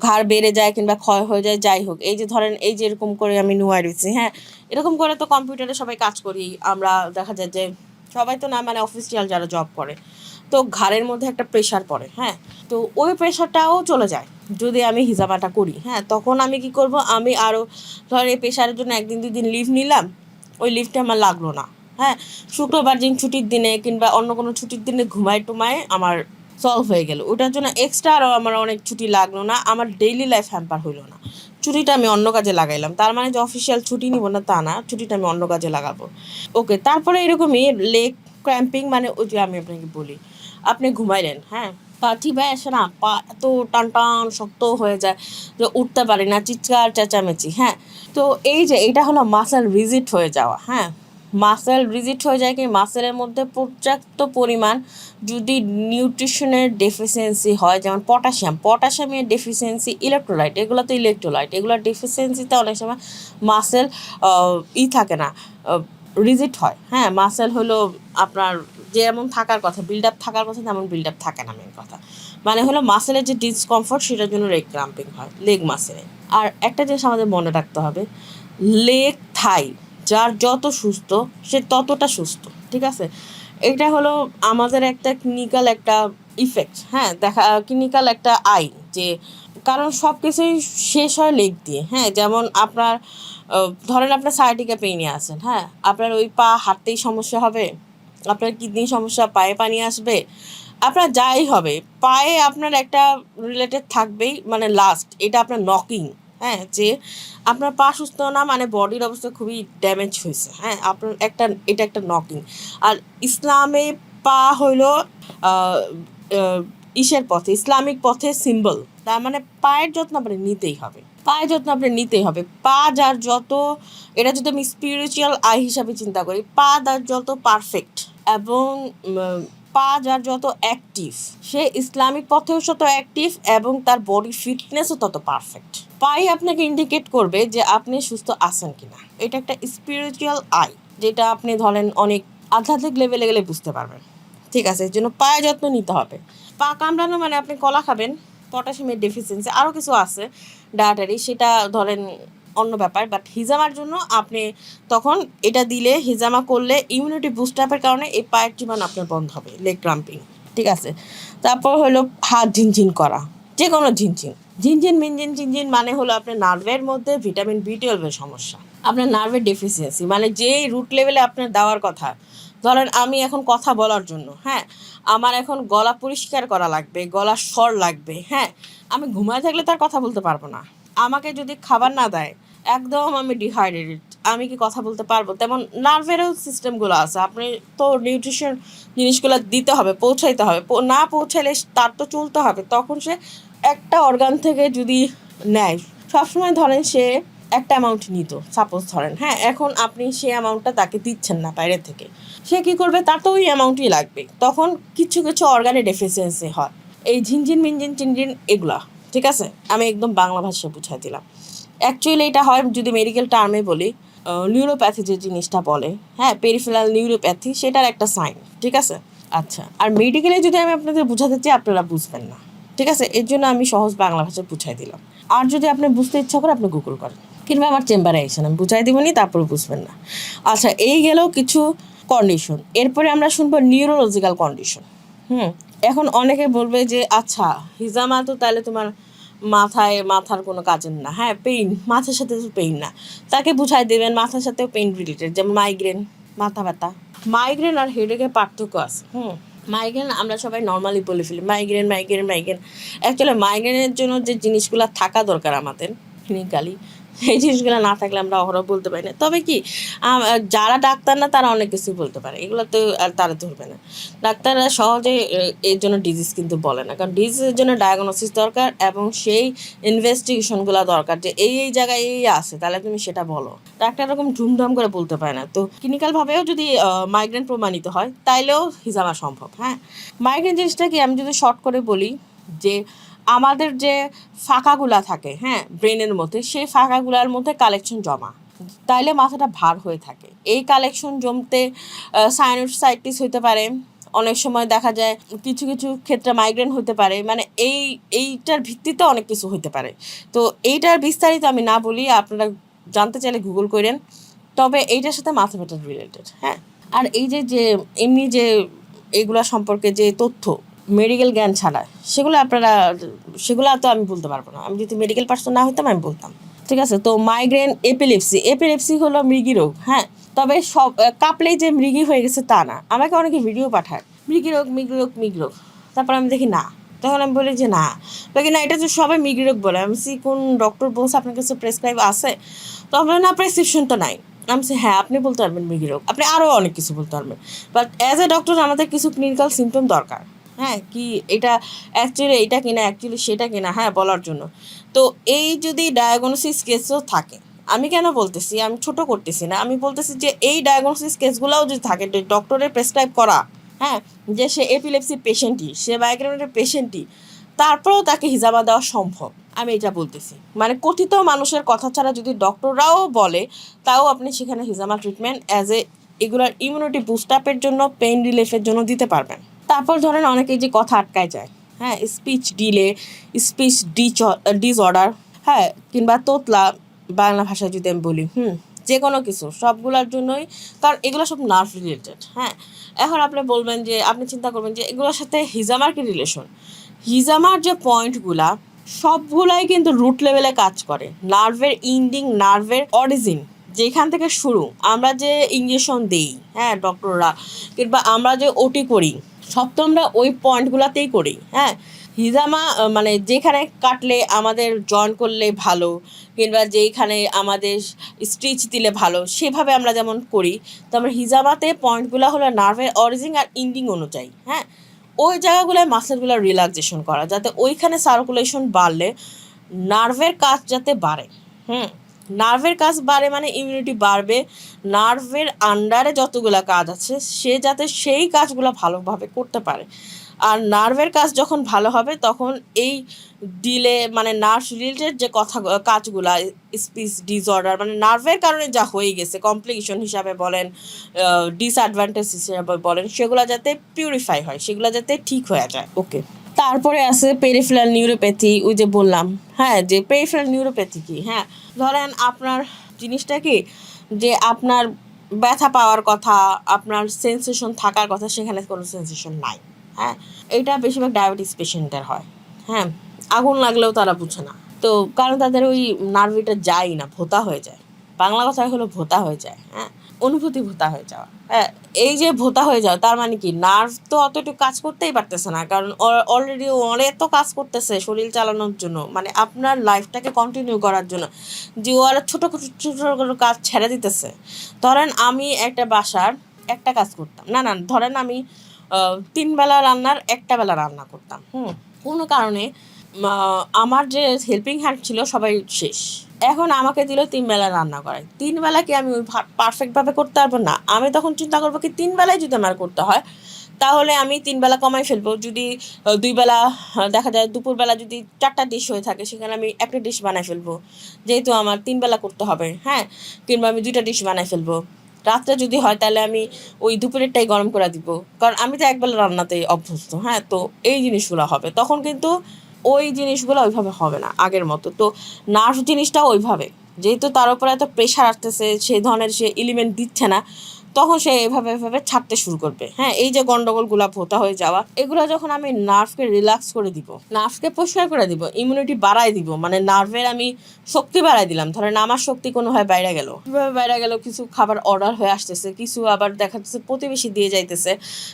ঘাড় বেড়ে যায় কিংবা ক্ষয় হয়ে যায়, যাই হোক। এই যে ধরেন এই যে এরকম করে আমি নুয়াই রয়েছি, হ্যাঁ, এরকম করে তো কম্পিউটারে সবাই কাজ করি আমরা, দেখা যায় যে সবাই তো না, মানে অফিসিয়াল যারা জব করে, তো ঘাড়ের মধ্যে একটা প্রেশার পড়ে। হ্যাঁ, তো ওই প্রেশারটাও চলে যায় যদি আমি হিজামাটা করি। হ্যাঁ, তখন আমি কি করব, আমি আরও ধর এই প্রেশারের জন্য 1-2 দিন লিভ নিলাম, ওই লিভটা আমার লাগলো না। হ্যাঁ, শুক্রবার দিন ছুটির দিনে কিংবা অন্য কোনো ছুটির দিনে ঘুমায় টুমায় আমার সলভ হয়ে গেল, ওটার জন্য এক্সট্রা আরও আমার অনেক ছুটি লাগলো না, আমার ডেইলি লাইফ হ্যাম্পার হইলো না। ছুটিটা আমি অন্য কাজে লাগাইলাম, তার মানে যে অফিসিয়াল ছুটি নিব না তা না, ছুটিটা আমি অন্য কাজে লাগাবো। ওকে, তারপরে এরকমই লেগ ক্র্যাম্পিং, মানে ওই যে আমি আপনাকে বলি, আপনি ঘুমাইলেন, হ্যাঁ, পা চিবাই আসে না, পা এত টান টান শক্ত হয়ে যায় যে উঠতে পারি না, চিৎকার চেঁচামেচি। হ্যাঁ, তো এই যে এটা হলো মাসেল রিজিট হয়ে যাওয়া। হ্যাঁ, মাসেল রিজিট হয়ে যায় কি, মাসেলের মধ্যে পর্যাপ্ত পরিমাণ যদি নিউট্রিশনের ডেফিসিয়েন্সি হয়, যেমন পটাশিয়ামের ডেফিসিয়েন্সি, ইলেকট্রোলাইট, এগুলো তো ইলেকট্রোলাইট, এগুলোর ডেফিসিয়েন্সিতে অনেক সময় মাসেল থাকে না, রিজিট হয়। হ্যাঁ, মাসেল হলো আপনার যেমন থাকার কথা, বিল্ড আপ থাকার কথা, তেমন বিল্ড আপ থাকে না, মেন কথা মানে হলো মাসেলের যে ডিসকমফর্ট, সেটার জন্য লেগ ক্রাম্পিং হয় লেগ মাসেলে। আর একটা জিনিস আমাদের মনে রাখতে হবে, লেগ থাই যার যত সুস্থ সে ততটা সুস্থ, ঠিক আছে? এটা হলো আমাদের একটা ক্লিনিক্যাল একটা ইফেক্ট। হ্যাঁ, ক্লিনিক্যাল একটা আইন যে, কারণ সব কিছুই শেষ হয় লেগ দিয়ে। হ্যাঁ, যেমন আপনার ধরেন আপনার সায়াটিকা পেইনে আছেন, হ্যাঁ, আপনার ওই পা হাঁটতেই সমস্যা হবে, আপনার কিডনি সমস্যা, পায়ে পানি আসবে, আপনার যাই হবে, পায়ে আপনার একটা রিলেটেড থাকবেই, মানে লাস্ট এটা আপনার নকিং। হ্যাঁ, যে আপনার পা সুস্থ না, মানে বডির অবস্থা খুবই ড্যামেজ হয়েছে। হ্যাঁ, আপনার এটা একটা নকিং। আর ইসলামে পা হইল ইসের পথে, ইসলামিক পথে সিম্বল। তার মানে পায়ের যত্ন আপনি নিতেই হবে, পায়ের যত্ন আপনি নিতেই হবে। পা যার যত, এটা যদি আমি স্পিরিচুয়াল আই হিসাবে চিন্তা করি, পা যার যত পারফেক্ট এবং পা যার যত অ্যাক্টিভ, সে ইসলামিক পথেও তত অ্যাক্টিভ এবং তার বডি ফিটনেসও তত পারফেক্ট। পাই আপনাকে ইন্ডিকেট করবে যে আপনি সুস্থ আছেন কিনা। এটা একটা স্পিরিচুয়াল আই, যেটা আপনি ধরেন অনেক আধ্যাত্মিক লেভেলে গেলে বুঝতে পারবেন। ঠিক আছে, এর জন্য পায়ে যত্ন নিতে হবে। পা কামড়ানো মানে আপনি কলা খাবেন, পটাশিয়ামের ডেফিসিয়েন্সি, আরও কিছু আছে ডায়েটারি, সেটা ধরেন অন্য ব্যাপার। বাট হিজামার জন্য আপনি তখন এটা দিলে, হিজামা করলে ইমিউনিটি বুস্ট আপের কারণে এই পায়ের চিবানো আপনার বন্ধ হবে, লেগ ক্রাম্পিং। ঠিক আছে, তারপর হলো হাত ঝিনঝিন করা, যে কোনো ঝিনঝিন মিনঝিন মানে হলো আপনার নার্ভের মধ্যে ভিটামিন B12 সমস্যা, আপনার নার্ভের ডেফিসিয়েন্সি, মানে যেই রুট লেভেলে আপনার দেওয়ার কথা। ধরেন আমি এখন কথা বলার জন্য, হ্যাঁ, আমার এখন গলা পরিষ্কার করা লাগবে, গলার স্বর লাগবে। হ্যাঁ, আমি ঘুমায় থাকলে তার কথা বলতে পারবো না। আমাকে যদি খাবার না দেয়, একদম আমি ডিহাইড্রেটেড, আমি কি কথা বলতে পারবো? তেমন নার্ভেরও সিস্টেমগুলো আছে, আপনি তো নিউট্রিশন জিনিসগুলো দিতে হবে, পৌঁছাইতে হবে, না পৌঁছাইলে তার তো চলতে হবে। তখন সে একটা অর্গান থেকে যদি নেয়, সবসময় ধরেন সে একটা অ্যামাউন্ট নিত, সাপোজ ধরেন, হ্যাঁ, এখন আপনি সেই অ্যামাউন্টটা তাকে দিচ্ছেন না বাইরে থেকে, সে কী করবে? তার তো ওই অ্যামাউন্টই লাগবে। তখন কিছু কিছু অর্গানে ডেফিসিয়েন্সি হয়, এই ঝিনঝিন মিনঝিন চিনঝিন এগুলা। ঠিক আছে, আমি একদম বাংলা ভাষায় বুঝাই দিলাম। অ্যাকচুয়ালি এটা হয়, যদি মেডিকেল টার্মে বলি, নিউরোপ্যাথি যে জিনিসটা বলে, হ্যাঁ, পেরিফেরাল নিউরোপ্যাথি, সেটার একটা সাইন। ঠিক আছে, আচ্ছা, আর মেডিকেলে যদি আমি আপনাদের বুঝাতে চাই, আপনারা বুঝবেন না। ঠিক আছে, এর জন্য আমি সহজ বাংলা ভাষায় বুঝাই দিলাম। আর যদি আপনি বুঝতে ইচ্ছা করে, আপনি গুগল করেন কিংবা আমার চেম্বারে এসেন, আমি বুঝাই দিব নি, তারপরে বুঝবেন না। আচ্ছা, এই গেলেও কিছু কন্ডিশন। এরপরে আমরা শুনবো নিউরোলজিক্যাল কন্ডিশন। এখন অনেকে বলবে যে আচ্ছা, হিজামা তো তাহলে তোমার মাথার কোনো কাজের না। হ্যাঁ, পেইন, মাথার সাথে তো পেইন না, তাকে বুঝাই দেবেন মাথার সাথেও পেইন রিলেটেড, যেমন মাইগ্রেন, মাথা ব্যথা। মাইগ্রেন আর হেডেকের পার্থক্য আছে। মাইগ্রেন আমরা সবাই নর্মালি বলে ফেলি মাইগ্রেন। অ্যাকচুয়ালি মাইগ্রেনের জন্য যে জিনিসগুলো থাকা দরকার আমাদের ক্লিনিক্যালি, এই জিনিসগুলো না থাকলে আমরা অহরহ বলতে পারি না। তবে কি যারা ডাক্তার না তারা অনেক কিছুই বলতে পারে, এগুলো তো আর তারা ধরবে না। ডাক্তাররা সহজে এর জন্য ডিজিজ কিন্তু বলে না, কারণ ডিজিজের জন্য ডায়াগনোসিস দরকার এবং সেই ইনভেস্টিগেশনগুলো দরকার যে এই জায়গায় এই আছে, তাহলে তুমি সেটা বলো। ডাক্তার এরকম ধুমধাম করে বলতে পারে না। তো ক্লিনিক্যালভাবেও যদি মাইগ্রেন প্রমাণিত হয় তাইলেও হিজামা সম্ভব। হ্যাঁ, মাইগ্রেন জিনিসটা কি, আমি যদি শর্ট করে বলি যে আমাদের যে ফাঁকাগুলা থাকে, হ্যাঁ, ব্রেনের মধ্যে, সেই ফাঁকাগুলার মধ্যে কালেকশন জমা, তাইলে মাথাটা ভার হয়ে থাকে। এই কালেকশন জমতে সাইনোসাইটিস হইতে পারে, অনেক সময় দেখা যায় কিছু কিছু ক্ষেত্রে মাইগ্রেন হতে পারে, মানে এইটার ভিত্তিতে অনেক কিছু হতে পারে। তো এইটার বিস্তারিত আমি না বলি, আপনারা জানতে চাইলে গুগল করেন। তবে এইটার সাথে মাথা ব্যথা রিলেটেড। হ্যাঁ, আর এই যে যে এমনি যে এগুলা সম্পর্কে যে তথ্য মেডিকেল জ্ঞান ছাড়া, সেগুলো তো আমি বলতে পারবো না। আমি যদি মেডিকেল পার্সন না হইতাম আমি বলতাম। ঠিক আছে, তো মাইগ্রেন, এপিলেপসি হলো মৃগী রোগ। হ্যাঁ, তবে সব কাঁপলেই যে মৃগী হয়ে গেছে তা না। আমাকে অনেকে ভিডিও পাঠায় মৃগী রোগ, তারপর আমি দেখি না, তখন আমি বলি যে না, দেখি না, এটা তো সবাই মৃগী রোগ বলে। আমি কোন ডক্টর বলছে আপনার কাছে প্রেসক্রাইব আছে? তো আপনার না প্রেসক্রিপশন তো নাই। আমি হ্যাঁ, আপনি বলতে পারবেন মৃগী রোগ, আপনি আরও অনেক কিছু বলতে পারবেন, বাট অ্যাজ এ ডক্টর আমাদের কিছু ক্লিনিক্যাল সিমটম দরকার। হ্যাঁ, কি এটা অ্যাকচুয়ালি এটা কিনা, অ্যাকচুয়ালি সেটা কিনা, হ্যাঁ, বলার জন্য। তো এই যদি ডায়াগনোসিস কেসও থাকে, আমি কেন বলতেছি, আমি ছোট করতেছি না, আমি বলতেছি যে এই ডায়াগনোসিস কেসগুলোও যদি থাকে, ডক্টরের প্রেসক্রাইব করা, হ্যাঁ, যে সে এপিলেপসি পেশেন্টই, সে মাইগ্রেনের পেশেন্টই, তারপরেও তাকে হিজামা দেওয়া সম্ভব, আমি এটা বলতেছি। মানে কথিত মানুষের কথা ছাড়া যদি ডক্টররাও বলে, তাও আপনি সেখানে হিজামা ট্রিটমেন্ট অ্যাজ এ এগুলার ইমিউনিটি বুস্ট আপের জন্য, পেইন রিলিফের জন্য দিতে পারবেন। তারপর ধরেন অনেকেই যে কথা আটকায় যায়, হ্যাঁ, স্পিচ ডিলে, স্পিচ ডিসঅর্ডার, হ্যাঁ, কিংবা তোতলা, বাংলা ভাষায় যদি আমি বলি, যে কোনো কিছু, সবগুলোর জন্যই, কারণ এগুলো সব নার্ভ রিলেটেড। হ্যাঁ, এখন আপনি বলবেন যে, আপনি চিন্তা করবেন যে এগুলোর সাথে হিজামার কি রিলেশন। হিজামার যে পয়েন্টগুলা সবগুলাই কিন্তু রুট লেভেলে কাজ করে। নার্ভের ইন্ডিং, নার্ভের অরিজিন, যেখান থেকে শুরু, আমরা যে ইঞ্জেকশন দিই, হ্যাঁ, ডক্টররা, কিংবা আমরা যে ওটি করি, সব তো আমরা ওই পয়েন্টগুলোতেই করি। হ্যাঁ, হিজামা মানে যেখানে কাটলে আমাদের জয়েন করলে ভালো, কিংবা যেইখানে আমাদের স্টিচ দিলে ভালো, সেভাবে আমরা যেমন করি, তো আমরা হিজামাতে পয়েন্টগুলো হলো নার্ভের অরিজিন আর ইন্ডিং অনুযায়ী। হ্যাঁ, ওই জায়গাগুলোয় মাসেলগুলো রিল্যাক্সেশন করা, যাতে ওইখানে সার্কুলেশন বাড়লে নার্ভের কাজ যাতে বাড়ে। নার্ভের কাজ বাড়ে মানে ইমিউনিটি বাড়বে, নার্ভের আন্ডারে যতগুলো কাজ আছে সে যাতে সেই কাজগুলো ভালোভাবে করতে পারে। আর নার্ভের কাজ যখন ভালো হবে, তখন এই ডিলে মানে নার্ভ রিলেটেড যে কাজগুলা, স্পিচ ডিসঅর্ডার, মানে নার্ভের কারণে যা হয়ে গেছে, কমপ্লিকেশন হিসাবে বলেন, ডিসঅ্যাডভান্টেজ হিসাবে বলেন, সেগুলো যাতে পিউরিফাই হয়, সেগুলো যাতে ঠিক হয়ে যায়। ওকে, তারপরে আছে পেরিফেরাল নিউরোপ্যাথি, ওই যে বললাম। হ্যাঁ, যে পেরিফেরাল নিউরোপ্যাথি কি, হ্যাঁ, ধরেন আপনার জিনিসটা কি, যে আপনার ব্যথা পাওয়ার কথা, আপনার সেন্সেশন থাকার কথা, সেখানে কোনো সেন্সেশন নাই। হ্যাঁ, এটা বেশিরভাগ ডায়াবেটিস পেশেন্টদের হয়। হ্যাঁ, আগুন লাগলেও তারা বুঝে না, তো কারণ তাদের ওই নার্ভিটা যায় না, ভোতা হয়ে যায়। বাংলা কথায় হলো ভোতা হয়ে যায়। হ্যাঁ, অনুভূতি ভোতা হয়ে যাওয়া। হ্যাঁ, এই যে ভোতা হয়ে যাওয়া, তার মানে কি নার্ভ তো অতটুকু কাজ করতেই পারতেছে না, কারণ অলরেডি অনেক তো কাজ করতেছে শরীর চালানোর জন্য, মানে আপনার লাইফটাকে কন্টিনিউ করার জন্য, যে ও আর ছোটো ছোটো কাজ ছেড়ে দিতেছে। ধরেন আমি একটা বাসার একটা কাজ করতাম, না ধরেন আমি 3 বেলা রান্নার 1টা বেলা রান্না করতাম। কোনো কারণে আমার যে হেল্পিং হ্যান্ড ছিল সবাই শেষ, এখন আমাকে দিল 3 বেলা রান্না করায়। 3 বেলা কি আমি পারফেক্টভাবে করতে পারবো না? আমি তখন চিন্তা করবো কি, 3 বেলায় যদি আমার করতে হয়, তাহলে আমি 3 বেলা কমাই ফেলবো। যদি 2 বেলা, দেখা যায় দুপুরবেলা যদি 4টা ডিশ হয়ে থাকে, সেখানে আমি একটা ডিশ বানাই ফেলবো, যেহেতু আমার 3 বেলা করতে হবে। হ্যাঁ, কিংবা আমি 2টা ডিশ বানাই ফেলবো। রাত্রে যদি হয় তাহলে আমি ওই দুপুরেরটাই গরম করে দিব, কারণ আমি তো একবেলা রান্নাতেই অভ্যস্ত। হ্যাঁ, তো এই জিনিসগুলো হবে, তখন কিন্তু ওই জিনিসগুলো ওইভাবে হবে না আগের মতো। তো নার্ভ জিনিসটাও ওইভাবে, যেহেতু তার উপরে এত প্রেশার আসতেছে, সেই ধরনের সে এলিমেন্ট দিচ্ছে না, তখন সে এভাবে ছাড়তে শুরু করবে। হ্যাঁ, এই যে গন্ডগোলগুলো, ভোতা হয়ে যাওয়া, এগুলো যখন আমি নার্ভকে রিল্যাক্স করে দিব, নার্ভকে পরিষ্কার করে দিব, ইমিউনিটি বাড়াই দিব, মানে নার্ভের আমি শক্তি বাড়াই দিলাম। ধরেন আমার শক্তি কোনোভাবে বাইরে গেল, কীভাবে বাইরে গেল, কিছু খাবার অর্ডার হয়ে আসতেছে, কিছু আবার দেখা যাচ্ছে প্রতিবেশী দিয়ে যাইতেছে।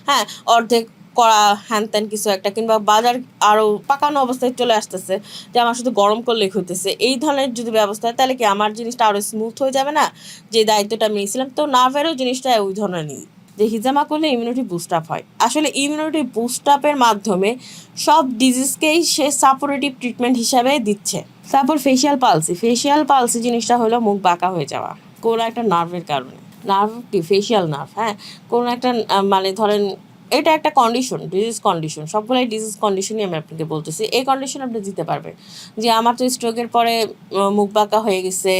হ্যাঁ, অর্ধেক করা হ্যান ত্যান কিছু একটা, কিংবা বাজার আরও পাকানো অবস্থায় চলে আসতেছে যে আমার শুধু গরম করলেই হইতেছে, এই ধরনের যদি ব্যবস্থা হয় তাহলে কি আমার জিনিসটা আরও স্মুথ হয়ে যাবে না, যে দায়িত্বটা আমি নিয়েছিলাম। তো নার্ভেরও জিনিসটা ওই ধরনের নিই, যে হিজামা করলে ইমিউনিটি বুস্ট আপ হয়। আসলে ইমিউনিটি বুস্ট আপের মাধ্যমে সব ডিজিজকেই সে সাপোর্টিভ ট্রিটমেন্ট হিসাবে দিচ্ছে। তারপর ফেশিয়াল পালসি জিনিসটা হলো মুখ বাঁকা হয়ে যাওয়া কোনো একটা নার্ভের কারণে। নার্ভ কি ফেশিয়াল নার্ভ, হ্যাঁ, কোনো একটা মানে ধরেন এটা একটা কন্ডিশন, ডিজিজ কন্ডিশন, সবগুলোই ডিজিজ কন্ডিশনই আমি আপনাকে বলতেছি। এই কন্ডিশন আপনি দিতে পারবেন যে আমার তো স্ট্রোকের পরে মুখ বাঁকা হয়ে গেছে,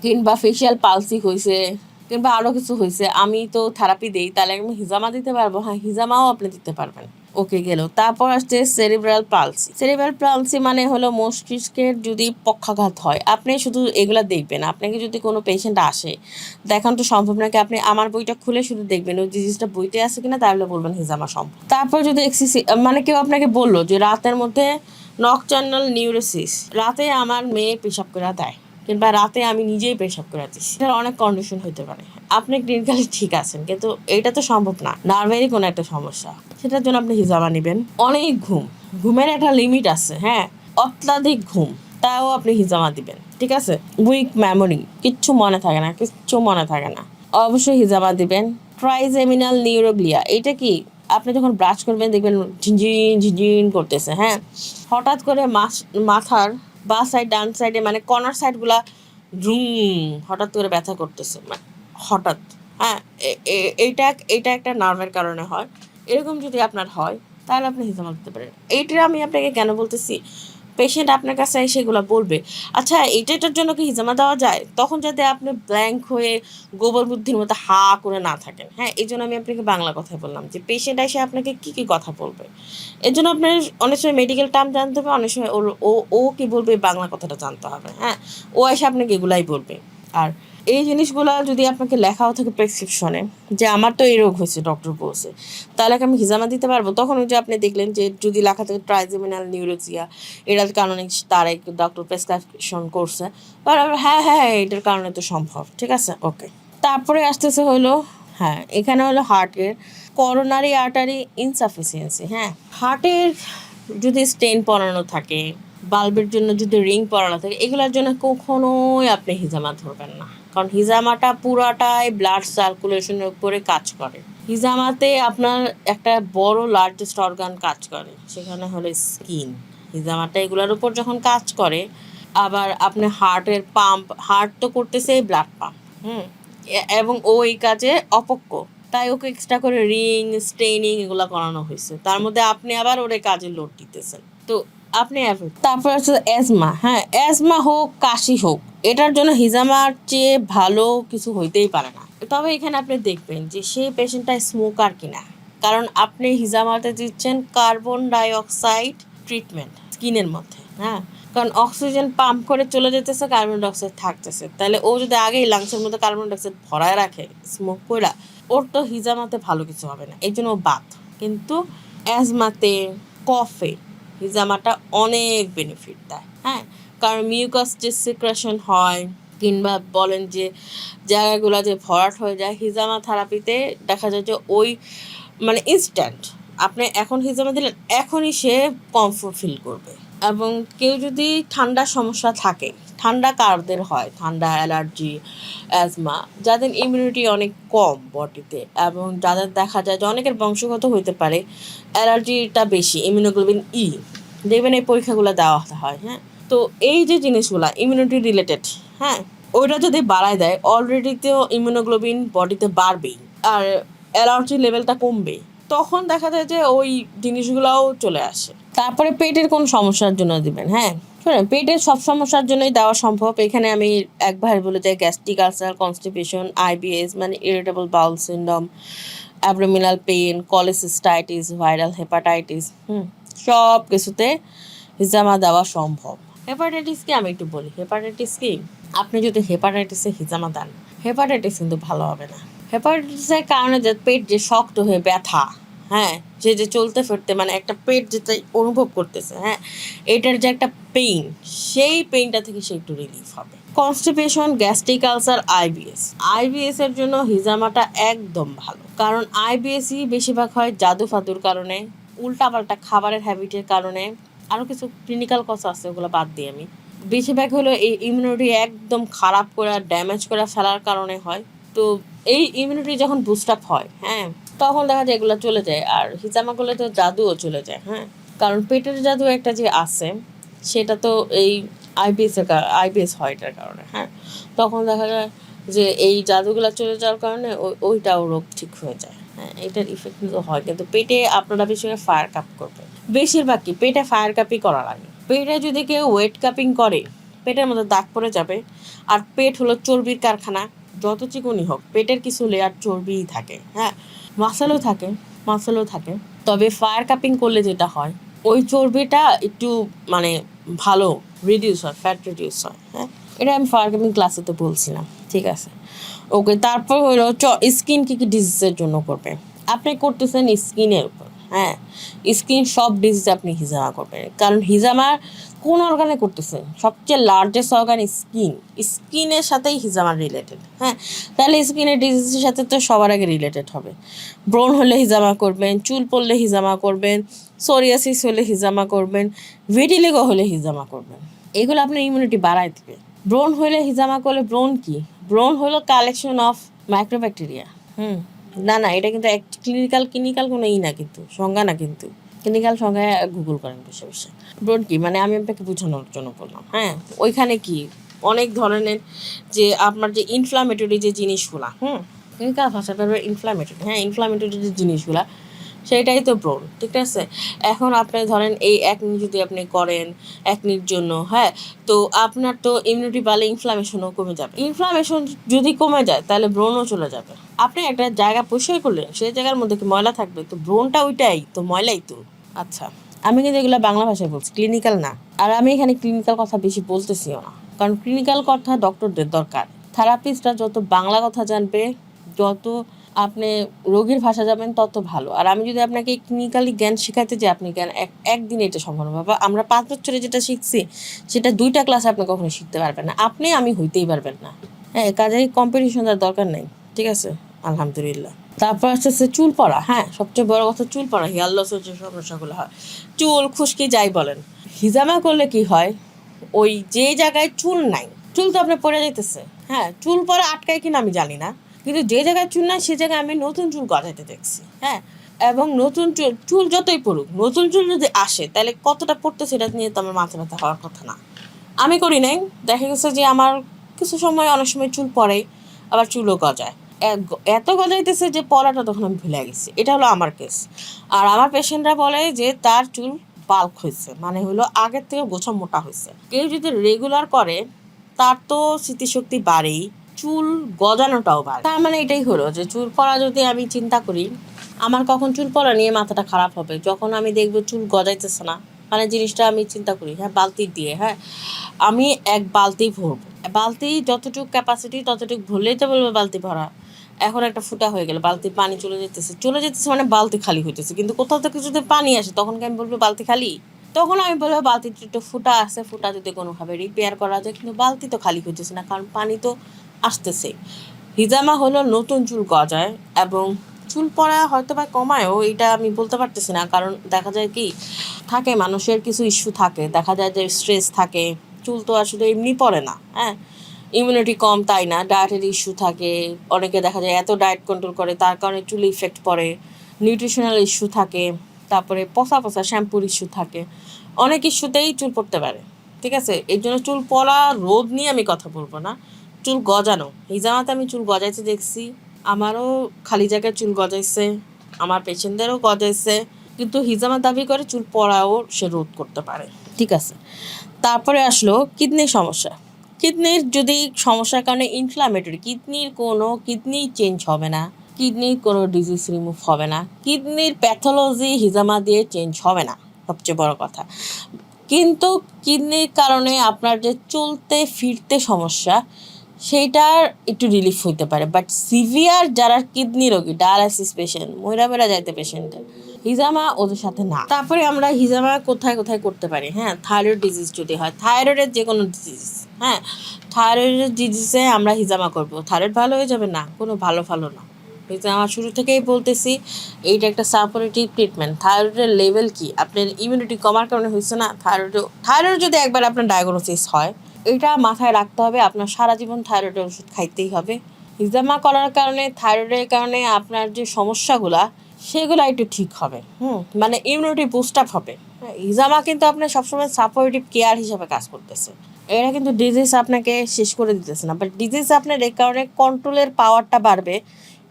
কিংবা ফেশিয়াল পালসি হয়েছে, কিংবা আরও কিছু হয়েছে, আমি তো থেরাপি দিই, তাহলে আমি হিজামা দিতে পারবো। হ্যাঁ, হিজামাও আপনি দিতে পারবেন। ওকে গেল। তারপর আসছে সেরিব্রাল পালসি মানে হলো মস্তিষ্কের যদি পক্ষাঘাত হয়, আপনি শুধু এগুলা দেখবেন। আপনাকে যদি কোনো পেশেন্ট আসে, দেখান তো সম্ভব নাকি, আপনি আমার বইটা খুলে শুধু দেখবেন ওই ডিজিজটা বইতে আছে কিনা, তাহলে বলবেন হিজামা সম্ভব। তারপর যদি মানে কেউ আপনাকে বললো যে রাতের মধ্যে নকটার্নাল নিউরোসিস, রাতে আমার মেয়ে পেশাব করে দেয়, কিংবা রাতে আমি নিজেই পেশাব করে দিচ্ছি, এটার অনেক কন্ডিশন হতে পারে। আপনি ক্লিনিক্যালি ঠিক আছেন, কিন্তু এটা তো সম্ভব না, নার্ভেরই কোনো একটা সমস্যা, সেটার জন্য আপনি হিজামা নেবেন। অনেক ঘুমের একটা লিমিট আছে, হ্যাঁ, অত্যাধিক ঘুম, তাও আপনি হিজামা দিবেন, ঠিক আছে। উইক মেমোরি, কিচ্ছু মনে থাকে না, অবশ্যই হিজামা দিবেন। ট্রাইজেমিনাল নিউরোগ্লিয়া, এটা কি, আপনি যখন ব্রাশ করবেন দেখবেন ঝিনঝিন করতেছে, হ্যাঁ, হঠাৎ করে মাথার বা সাইড ডান সাইডে মানে কর্নার সাইডগুলা হঠাৎ করে ব্যথা করতেছে, মানে হঠাৎ, হ্যাঁ, এইটা একটা নার্ভের কারণে হয়। এরকম যদি আপনার হয় তাহলে আপনি হিজামা দিতে পারেন। এইটা আমি আপনাকে কেন বলতেছি, পেশেন্ট আপনার কাছে সেগুলো বলবে, আচ্ছা এটার জন্য কি হিজামা দেওয়া যায়, তখন যাতে আপনি ব্ল্যাঙ্ক হয়ে গোবর বুদ্ধির মতো হা করে না থাকেন। হ্যাঁ, এই জন্য আমি আপনাকে বাংলা কথায় বললাম যে পেশেন্ট এসে আপনাকে কী কথা বলবে, এর জন্য আপনার অনেক সময় মেডিকেল টার্ম জানতে হবে, অনেক সময় ও কী বলবে বাংলা কথাটা জানতে হবে। হ্যাঁ, ও এসে আপনাকে এগুলাই বলবে। আর এই জিনিসগুলো যদি আপনাকে লেখাও থাকে প্রেসক্রিপশনে যে আমার তো এই রোগ হয়েছে, ডক্টর বলছে, তাহলে আমি হিজামা দিতে পারবো। তখন ওই যে আপনি দেখলেন যে যদি লেখা থাকে ট্রাইজেমিনাল নিউরোজিয়া, এটার কারণে তার এক ডক্টর প্রেসক্রিপশন করছে, হ্যাঁ এটার কারণে তো সম্ভব, ঠিক আছে, ওকে। তারপরে আসতেছে হলো, হ্যাঁ, এখানে হলো হার্টের করোনারি আর্টারি ইনসাফিসিয়েন্সি। হ্যাঁ, হার্টের যদি স্টেন পড়ানো থাকে, বাল্বের জন্য যদি রিং পরানো থাকে, এগুলোর জন্য কখনোই আপনি হিজামা ধরবেন না, কারণ হিজামাটা পুরাটাই ব্লাড সার্কুলেশনের উপরে কাজ করে। হিজামাতে আপনার একটা বড় লার্জেস্ট অর্গান কাজ করে, সেখানে হলো স্কিন। হিজামাটা এগুলোর উপর যখন কাজ করে, আবার আপনি হার্ট তো করতেছে ব্লাড পাম্প, এবং ও এই কাজে অপক্ষ, তাই ওকে এক্সট্রা করে রিং স্টেইনিং এগুলো করানো হয়েছে, তার মধ্যে আপনি আবার ওরে কাজে লোড দিতেছেন, তো আপনি তারপর হচ্ছে অ্যাজমা। হ্যাঁ, অ্যাজমা হোক কাশি হোক, এটার জন্য হিজামার চেয়ে ভালো কিছু হইতেই পারে না। তবে এখানে আপনি দেখবেন যে সেই পেশেন্টটা স্মোকার কিনা, কারণ আপনি হিজামাতে দিচ্ছেন কার্বন ডাইঅক্সাইড ট্রিটমেন্ট স্কিনের মধ্যে, হ্যাঁ, কারণ অক্সিজেন পাম্প করে চলে যেতেছে, কার্বন ডাইঅক্সাইড থাকতেছে, তাহলে ও যদি আগেই লাংসের মধ্যে কার্বন ডাইঅক্সাইড ভরায় রাখে স্মোক কইরা, ওর তো হিজামাতে ভালো কিছু হবে না, এই জন্য ও বাদ। কিন্তু অ্যাজমাতে, কফে হিজামাটা অনেক বেনিফিট দেয়, হ্যাঁ, কারণ মিউকাস যে সিক্রেশন হয়, কিংবা বলেন যে জায়গাগুলো যে ভরাট হয়ে যায়, হিজামা থেরাপিতে দেখা যায় যে ওই মানে ইনস্ট্যান্ট আপনি এখন হিজামা দিলেন, এখনই সে কমফোর্ট ফিল করবে। এবং কেউ যদি ঠান্ডার সমস্যা থাকে, ঠান্ডা কারদের হয়, ঠান্ডা, অ্যালার্জি, অ্যাজমা, যাদের ইমিউনিটি অনেক কম বডিতে, এবং যাদের দেখা যায় যে অনেকের বংশগত হইতে পারে অ্যালার্জিটা বেশি, ইমিউনোগ্লোবিন দেখবেন এই পরীক্ষাগুলো দেওয়া হয়। হ্যাঁ, তো এই যে জিনিসগুলো ইমিউনিটি রিলেটেড, হ্যাঁ, ওইটা যদি বাড়ায় দেয়, অলরেডি তো ইমিউনোগ্লোবিন বডিতে বাড়বেই, আর অ্যালার্জি লেভেলটা কমবে, তখন দেখা যায় যে ওই জিনিসগুলোও চলে আসে। তারপরে পেটের কোন সমস্যার জন্য দিবেন, হ্যাঁ, শোনেন, পেটের সব সমস্যার জন্যই দেওয়া সম্ভব। এখানে আমি একবার বলে যাই, গ্যাস্ট্রিক আলসার, কনস্টিপেশন, আইবিএস মানে irritable bowel syndrome, abdominal pain, cholecystitis, viral hepatitis, সব কিছুতে হিজামা দেওয়া সম্ভব। হেপাটাইটিস কি আমি একটু বলি, হেপাটাইটিস কি, আপনি যদি হেপাটাইটিসে হিজামা দেন, হেপাটাইটিস কিন্তু ভালো হবে না। হেপাটাইটিসের কারণে যে পেট যে শক্ত হয়ে ব্যথা, হ্যাঁ, যে চলতে ফিরতে মানে একটা পেট যেটা অনুভব করতেছে, হ্যাঁ, এটার যে একটা পেইন, সেই পেইনটা থেকে সে একটু রিলিফ হবে। কনস্টিপেশন, গ্যাস্ট্রিক আলসার, আইবিএস এর জন্য হিজামাটা একদম ভালো, কারণ আইবিএসই বেশিরভাগ হয় জাদু ফাদুর কারণে, উল্টাপাল্টা খাবারের হ্যাবিটের কারণে, আরও কিছু ক্লিনিক্যাল কজ আছে, ওগুলো বাদ দিই আমি। বেশিরভাগ হলো এই ইমিউনিটি একদম খারাপ করে ড্যামেজ করে ফেলার কারণে হয়। তো এই ইমিউনিটি যখন বুস্ট আপ হয়, হ্যাঁ, তখন দেখা যায় এগুলো চলে যায়। আর হিজামা করলে তো জাদুও চলে যায়, হ্যাঁ, কারণ পেটের জাদু একটা যে আছে, সেটা তো এই আইবিএস হয় এটার কারণে, হ্যাঁ। তখন দেখা যায় যে এই জাদুগুলো চলে যাওয়ার কারণে ওইটাও রোগ ঠিক হয়ে যায়, হ্যাঁ। এটার ইফেক্ট কিন্তু হয়, কিন্তু পেটে আপনারা বেশি ফায়ার কাপ করবেন। বেশিরভাগ কি পেটে ফায়ার কাপই করা লাগে। পেটে যদি কেউ ওয়েট কাপিং করে, পেটের মধ্যে দাগ পড়ে যাবে। আর পেট হলো চর্বির কারখানা, যত চিকনই হোক পেটের কিছু লেয়ার চর্বিই থাকে, হ্যাঁ। মাসেলও থাকে। তবে ফায়ার কাপিং করলে যেটা হয়, ওই চর্বিটা একটু মানে ভালো রিডিউস হয়, ফ্যাট রিডিউস হয়, হ্যাঁ। এটা আমি ফায়ার কাপিং ক্লাসে তো বলছিলাম, ঠিক আছে। ওকে, তারপর হলো স্কিন কী কী ডিজিজের জন্য করবে। আপনি করতেছেন স্কিনের উপর, হ্যাঁ। স্কিন সব ডিজিজ আপনি হিজামা করবেন, কারণ হিজামা কোন অর্গানে করতেছেন? সবচেয়ে লার্জেস্ট অর্গান স্কিনের সাথেই হিজামা রিলেটেড, হ্যাঁ। তাহলে স্কিনের ডিজিজের সাথে তো সবার আগে রিলেটেড হবে। ব্রণ হলে হিজামা করবেন, চুল পড়লে হিজামা করবেন, সোরিয়াসিস হলে হিজামা করবেন, ভিটিলিগো হলে হিজামা করবেন। এগুলো আপনার ইমিউনিটি বাড়ায় দেবে। ব্রণ হলে হিজামা করলে, ব্রণ কি? ব্রণ হলো কালেকশন অফ মাইক্রোব্যাকটেরিয়া। না, এটা কিন্তু এক ক্লিনিক্যাল কোনো না, কিন্তু সংজ্ঞা না, কিন্তু ক্লিনিক্যাল সংজ্ঞায় গুগল করেন বসে বসে। ব্রণ কি মানে আমি আপনাকে বোঝানোর জন্য বললাম, হ্যাঁ। ওইখানে কি অনেক ধরনের যে আপনার যে ইনফ্লামেটরি যে জিনিসগুলা, ক্লিনিক্যাল ভাষাটা ইনফ্লামেটরি, হ্যাঁ, ইনফ্লামেটরি যে জিনিসগুলা, সেইটাই তো ব্রণ, ঠিক আছে। এখন আপনি ধরেন এই একনি যদি আপনি করেন একনির জন্য, হ্যাঁ, তো আপনার তো ইমিউনিটি বাড়লে ইনফ্লামেশনও কমে যাবে। ইনফ্লামেশন যদি কমে যায় তাহলে ব্রণও চলে যাবে। আপনি একটা জায়গা পরিষ্কার করলেন, সেই জায়গার মধ্যে কি ময়লা থাকবে? তো ব্রণটা ওইটাই তো, ময়লাই তো। আচ্ছা, আমি কিন্তু এগুলো বাংলা ভাষায় বলছি, ক্লিনিক্যাল না। আর আমি এখানে ক্লিনিক্যাল কথা বেশি বলতেছিও না, কারণ ক্লিনিক্যাল কথা ডক্টরদের দরকার। থেরাপিস্টরা যত বাংলা কথা জানবে, যত আপনি রোগীর ভাষা যাবেন, তত ভালো। আর আমি যদি আপনাকে ক্লিনিক্যালি জ্ঞান শেখাতে যাই, আপনি জ্ঞান একদিনে এটা সম্ভব না বাবা। আমরা 5 বছরে যেটা শিখছি, সেটা 2টা ক্লাসে আপনি কখনো শিখতে পারবেন না, আমি হইতেই পারবেন না, হ্যাঁ। কাজেই কম্পিটিশনের দরকার নেই, ঠিক আছে, আলহামদুলিল্লাহ। তারপর আসছে চুল পড়া, হ্যাঁ, সবচেয়ে বড় কথা চুল পড়া। হেয়ার লসের যে সমস্যাগুলো হয়, চুল খুশকি যাই বলেন, হিজামা করলে কি হয়, ওই যে জায়গায় চুল নাই, চুল তো আপনার পড়ে যাইতেছে, হ্যাঁ। চুল পড়া আটকায় কিনা আমি জানি না, কিন্তু যে জায়গায় চুল নাই সে জায়গায় আমি নতুন চুল গজাইতে দেখছি, হ্যাঁ। এবং নতুন চুল যতই পড়ুক, নতুন চুল যদি আসে তাহলে কতটা পড়তে, সেটা নিয়ে তো আমার মাথা ব্যথা হওয়ার কথা না। আমি করি নাই, দেখা গেছে যে আমার কিছু সময় অনেক সময় চুল পড়ে, আবার চুলও গজায়। এত গজাইতেছে যে পড়াটা তখন আমি ভুলে গেছি। এটা হলো আমার কেস। আর আমার পেশেন্টরা বলে যে তার চুল বাল্ক হয়েছে, মানে হলো আগের থেকে গোছা মোটা হয়েছে। কেউ যদি রেগুলার করে তার তো স্মৃতিশক্তি বাড়েই, চুল গজানোটাও বাড়ে। তার মানে এটাই হলো যে চুল পড়া যদি আমি চিন্তা করি, আমার কখন চুল পড়া নিয়ে মাথাটা খারাপ হবে, যখন আমি দেখবো চুল গজাইতেছে না। মানে জিনিসটা আমি চিন্তা করি, হ্যাঁ, বালতি দিয়ে, হ্যাঁ, আমি এক বালতি ভরবো, বালতি যতটুকু ক্যাপাসিটি ততটুকু ভরলেই তো বলবো বালতি ভরা। এখন একটা ফুটা হয়ে গেল, বালতির পানি চলে যেতেছে মানে বালতি খালি হইতেছে, কিন্তু কোথাও থেকে যদি পানি আসে তখন কি আমি বলবো বালতি খালি? তখন আমি বলবো বালতির একটু ফুটা আছে, ফুটা যদি কোনোভাবে রিপেয়ার করা যায়, কিন্তু বালতি তো খালি হইতেছে না, কারণ পানি তো আসতেছে। হিজামা হলো নতুন চুল গজায় এবং চুল পড়া হয়তো বা কমায়ও, এটা আমি বলতে পারতেছি না, কারণ দেখা যায় কি থাকে, মানুষের কিছু ইস্যু থাকে, দেখা যায় যে স্ট্রেস থাকে, চুল তো আসলে এমনি পড়ে না, হ্যাঁ। ইমিউনিটি কম তাই না, ডায়েটের ইস্যু থাকে, অনেকে দেখা যায় এত ডায়েট কন্ট্রোল করে তার কারণে চুলে ইফেক্ট পড়ে, নিউট্রিশনাল ইস্যু থাকে, তারপরে পচা শ্যাম্পুর ইস্যু থাকে, অনেক ইস্যুতেই চুল পড়তে পারে, ঠিক আছে। এই জন্য চুল পড়া রোদ নিয়ে আমি কথা বলবো না, চুল গজানো। হিজামাতে আমি চুল গজাইতে দেখছি, আমারও খালি জায়গায় চুল গজাইছে, আমার পেশেন্টদেরও গজাইছে, কিন্তু হিজামা দাবি করে চুল পড়াও সে রোধ করতে পারে, ঠিক আছে। তারপরে আসলো কিডনির সমস্যা। কিডনির যদি সমস্যার কারণে ইনফ্লামেটরি, কিডনি চেঞ্জ হবে না, কিডনির কোনো ডিজিজ রিমুভ হবে না, কিডনির প্যাথোলজি হিজামা দিয়ে চেঞ্জ হবে না, সবচেয়ে বড় কথা। কিন্তু কিডনির কারণে আপনার যে চলতে ফিরতে সমস্যা, সেইটার একটু রিলিফ হইতে পারে, বাট সিভিয়ার যারা কিডনি রোগী, ডায়ালাইসিস পেশেন্ট, মহিলা যাইতে পেশেন্টের হিজামা ওদের সাথে না। তারপরে আমরা হিজামা কোথায় করতে পারি, হ্যাঁ, থাইরয়েড ডিজিজ যদি হয়, থাইরয়েডের যে কোনো ডিজিজ, হ্যাঁ, থাইরয়েডের ডিজিজে আমরা হিজামা করবো, থাইরয়েড ভালো হয়ে যাবে না, কোনো ভালো না, আমার শুরু থেকেই বলতেছি এইটা একটা সাপোর্টিভ ট্রিটমেন্ট। থাইরয়েডের লেভেল কি আপনার ইমিউনিটি কমার কারণে হয়েছে না, থাইরয়েড যদি একবার আপনার ডায়াগনোসিস হয়, এটা মাথায় রাখতে হবে, আপনার সারা জীবন থাইরয়েডের ওষুধ খাইতেই হবে। হিজামা করার কারণে, থাইরয়েডের কারণে আপনার যে সমস্যাগুলা সেগুলো একটু ঠিক হবে, মানে ইমিউনিটি বুস্ট আপ হবে। হিজামা কিন্তু আপনার সবসময় সাপোর্টিভ কেয়ার হিসাবে কাজ করতেছে, এটা কিন্তু ডিজিজ আপনাকে শেষ করে দিতেছে না, বাট ডিজিজ আপনার এই কারণে কন্ট্রোলের পাওয়ারটা বাড়বে,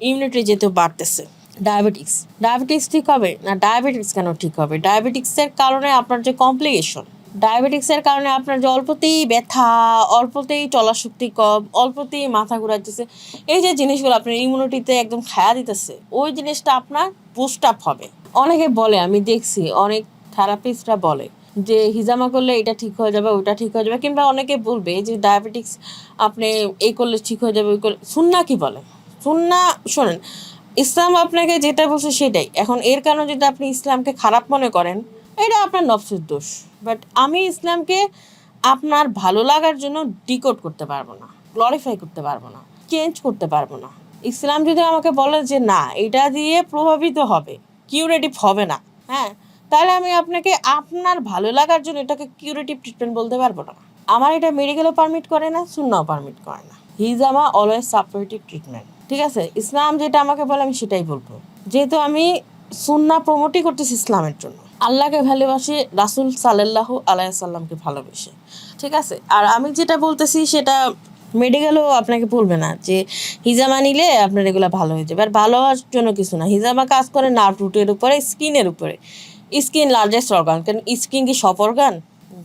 ইমিউনিটি যেহেতু বাড়তেছে। ডায়াবেটিক্স ঠিক হবে না? ডায়াবেটিক্স কেন ঠিক হবে? ডায়াবেটিক্সের কারণে আপনার যে কমপ্লিকেশন, ডায়াবেটিক্সের কারণে আপনার যে অল্পতেই ব্যথা, অল্পতেই চলার শক্তি কম, অল্পতেই মাথা ঘুরাইতেছে, এই যে জিনিসগুলো আপনার ইমিউনিটিতে একদম খায়া দিতেছে, ওই জিনিসটা আপনার বুস্ট আপ হবে। অনেকে বলে, আমি দেখছি অনেক থেরাপিস্টরা বলে যে হিজামা করলে এটা ঠিক হয়ে যাবে, ওটা ঠিক হয়ে যাবে, কিংবা অনেকে বলবে যে ডায়াবেটিক্স আপনি এই করলে ঠিক হয়ে যাবে, ওই করলে। সুন্নাহ কি বলে? সুন্নাহ শোনেন, ইসলাম আপনাকে যেটা বলছে সেটাই। এখন এর কারণে যদি আপনি ইসলামকে খারাপ মনে করেন, এটা আপনার নফসের দোষ। বাট আমি ইসলামকে আপনার ভালো লাগার জন্য ডিকোড করতে পারবো না, গ্লোরিফাই করতে পারবো না, চেঞ্জ করতে পারবো না। ইসলাম যদি আমাকে বলে যে না, এটা দিয়ে প্রভাবিত হবে, কিউরেটিভ হবে না, হ্যাঁ, তাহলে আমি আপনাকে আপনার ভালো লাগার জন্য এটাকে কিউরেটিভ ট্রিটমেন্ট বলতে পারবো না। আমার এটা মেডিকেলও পারমিট করে না, সুন্নাহও পারমিট করে না। হিজামা অলওয়েজ সাপোর্টিভ ট্রিটমেন্ট, ঠিক আছে? ইসলাম যেটা আমাকে বলে আমি সেটাই বলবো, যেহেতু আমি সুন্নাহ প্রমোটই করতেছি ইসলামের জন্য। আল্লাহকে ভালোবাসি, রাসূল সাল্লাল্লাহু আলাইহি সাল্লামকে ভালোবেসে, ঠিক আছে? আর আমি যেটা বলতেছি সেটা মেডিকেলও আপনাকে বলবে না যে হিজামা নিলে আপনার এগুলো ভালো হয়ে যাবে। আর ভালো হওয়ার জন্য কিছু না, হিজামা কাজ করে নার্ভ রুটের উপরে, স্কিনের উপরে। স্কিন লার্জেস্ট অর্গান, কারণ স্কিন কি সব অর্গান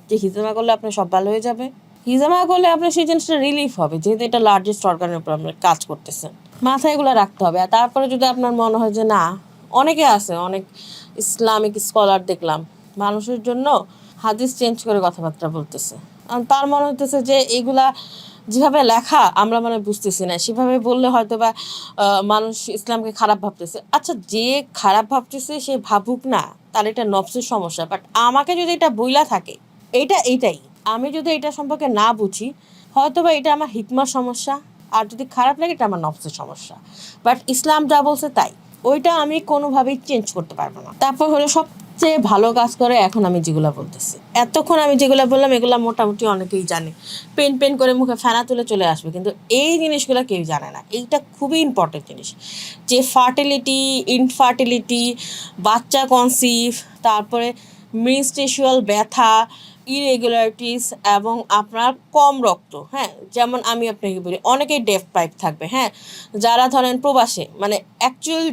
যে হিজামা করলে আপনার সব ভালো হয়ে যাবে? হিজামা করলে আপনার সেই জিনিসটা রিলিফ হবে, যেহেতু এটা লার্জেস্ট অর্গানের উপর আপনার কাজ করতেছেন। মাথায় এগুলো রাখতে হবে। আর তারপরে যদি আপনার মনে হয় যে না, অনেকে আছে, অনেক ইসলামিক স্কলার দেখলাম মানুষের জন্য হাদিস চেঞ্জ করে কথাবার্তা বলতেছে, তার মনে হইতেছে যে এগুলা যেভাবে লেখা আমরা মানে বুঝতেছি না, সেভাবে বললে হয়তো বা মানুষ ইসলামকে খারাপ ভাবতেছে। আচ্ছা, যে খারাপ ভাবতেছে সে ভাবুক না, তার এটা নফসের সমস্যা। বাট আমাকে যদি এটা বইলা থাকে, এইটাই আমি যদি এটা সম্পর্কে না বুঝি, হয়তো বা এটা আমার হিকমার সমস্যা, আর যদি খারাপ লাগে এটা আমার নফসের সমস্যা। বাট ইসলাম যা বলছে তাই, ওইটা আমি কোনোভাবেই চেঞ্জ করতে পারবো না। তারপর হলো সবচেয়ে ভালো কাজ করে এখন আমি যেগুলো বলতেছি, এতক্ষণ আমি যেগুলো বললাম এগুলো মোটামুটি অনেকেই জানে, পেন করে মুখে ফেনা তুলে চলে আসবে, কিন্তু এই জিনিসগুলো কেউ জানে না। এইটা খুবই ইম্পর্টেন্ট জিনিস, যে ফার্টিলিটি, ইনফার্টিলিটি, বাচ্চা কনসিভ, তারপরে মেনস্ট্রুয়াল ব্যথা, ইরেগুলারিটিস, এবং আপনার কম রক্ত। হ্যাঁ, যেমন আমি আপনাকে বলি, অনেকেই ডেফ পাইপ থাকবে, হ্যাঁ, যারা ধরেন প্রবাসে, মানে অ্যাকচুয়াল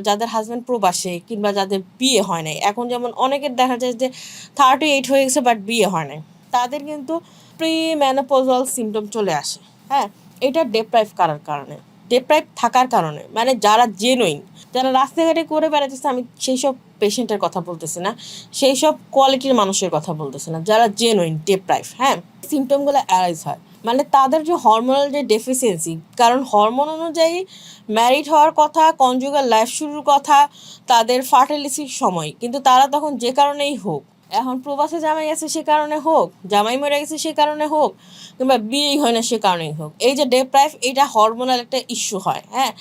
যাদের হাজব্যান্ড প্রবাসে, কিংবা যাদের বিয়ে হয় নাই, এখন যেমন অনেকের দেখা যায় যে 38 হয়ে গেছে বাট বিয়ে হয় নাই, তাদের কিন্তু প্রি ম্যানোপজাল সিমটম চলে আসে। হ্যাঁ, এটা ডেপ্রাইভ করার কারণে, ডেপ্রাইভ থাকার কারণে, মানে যারা জেনুইন, যারা রাস্তাঘাটে করে বেড়াতেছে, আমি সেই সব পেশেন্টের কথা বলতেছি না, সেই সব কোয়ালিটির মানুষের কথা বলতেছি না, যারা জেনুইন ডেপ্রাইভ, হ্যাঁ, সিমটমগুলো অ্যারাইজ হয়, মানে তাদের যে হরমোনাল যে ডেফিসিয়েন্সি, কারণ হরমোন অনুযায়ী ম্যারিড হওয়ার কথা, কনজুগাল লাইফ শুরুর কথা, তাদের ফার্টিলিটির সময়, কিন্তু তারা তখন যে কারণেই হোক, এখন প্রবাসে জামাই গেছে সে কারণে হোক, জামাই মরে গেছে সে কারণে হোক, কিংবা বিয়েই হয় না সে কারণেই হোক, এই যে ডেপ্রাইভ, এটা হরমোনাল একটা ইস্যু হয়। হ্যাঁ,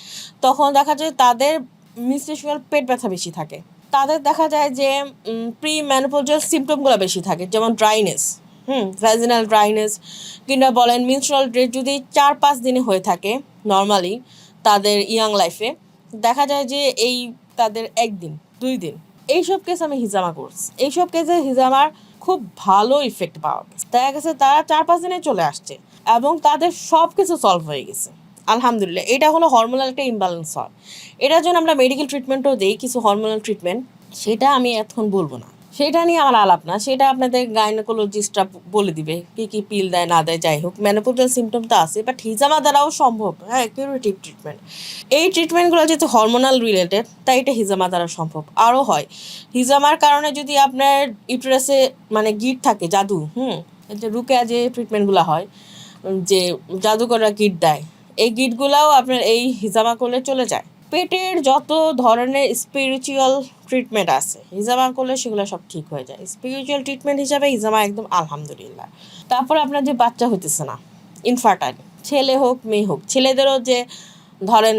তখন দেখা যায় তাদের মেনস্ট্রুয়াল পেট ব্যথা বেশি থাকে, তাদের দেখা যায় যে প্রি ম্যানোপজাল সিমটমগুলো বেশি থাকে, যেমন ড্রাইনেস, ভ্যাজিনাল ড্রাইনেস, কিংবা বলেন মেনস্ট্রুয়াল ড্রেস যদি 4-5 দিনে হয়ে থাকে নর্মালি তাদের ইয়াং লাইফে, দেখা যায় যে এই তাদের 1 দিন 2 দিন, এইসব কেস আমি হিজামা করছি, এইসব কেসে হিজামার খুব ভালো ইফেক্ট পাওয়া গেছে, দেখা গেছে তারা 4-5 দিনে চলে আসছে এবং তাদের সব কিছু সলভ হয়ে গেছে আলহামদুলিল্লাহ। এটা হলো হরমোনাল একটা ইমব্যালেন্স হয়, এটার জন্য আমরা মেডিকেল ট্রিটমেন্টও দিই, কিছু হরমোনাল ট্রিটমেন্ট, সেটা আমি এখন বলবো না, সেটা নিয়ে আমার আলাপ না, সেটা আপনাদের গাইনোকোলজিস্টরা বলে দিবে কি কি পিল দেয় না দেয়। যাই হোক, মেনোপজাল সিমটম তো আছে, বাট হিজামা দ্বারাও সম্ভব, হ্যাঁ, কিউরেটিভ ট্রিটমেন্ট। এই ট্রিটমেন্টগুলো যেহেতু হরমোনাল রিলেটেড, তাই এটা হিজামা দ্বারা সম্ভব। আরও হয়, হিজামার কারণে যদি আপনার ইউটেরাসে মানে গিট থাকে, জাদু, যে রুকেয়া যে ট্রিটমেন্টগুলো হয়, যে জাদুকররা গিট দেয়, এই গিটগুলাও আপনার এই হিজামা করলে চলে যায়। পেটের যত ধরনের স্পিরিচুয়াল ট্রিটমেন্ট আছে, হিজামা করলে সেগুলো সব ঠিক হয়ে যায়। স্পিরিচুয়াল ট্রিটমেন্ট হিসাবে হিজামা একদম আলহামদুলিল্লাহ। তারপর আপনার যে বাচ্চা হইতেছে না, ইনফার্টাইল, ছেলে হোক মেয়ে হোক, ছেলেদেরও যে ধরেন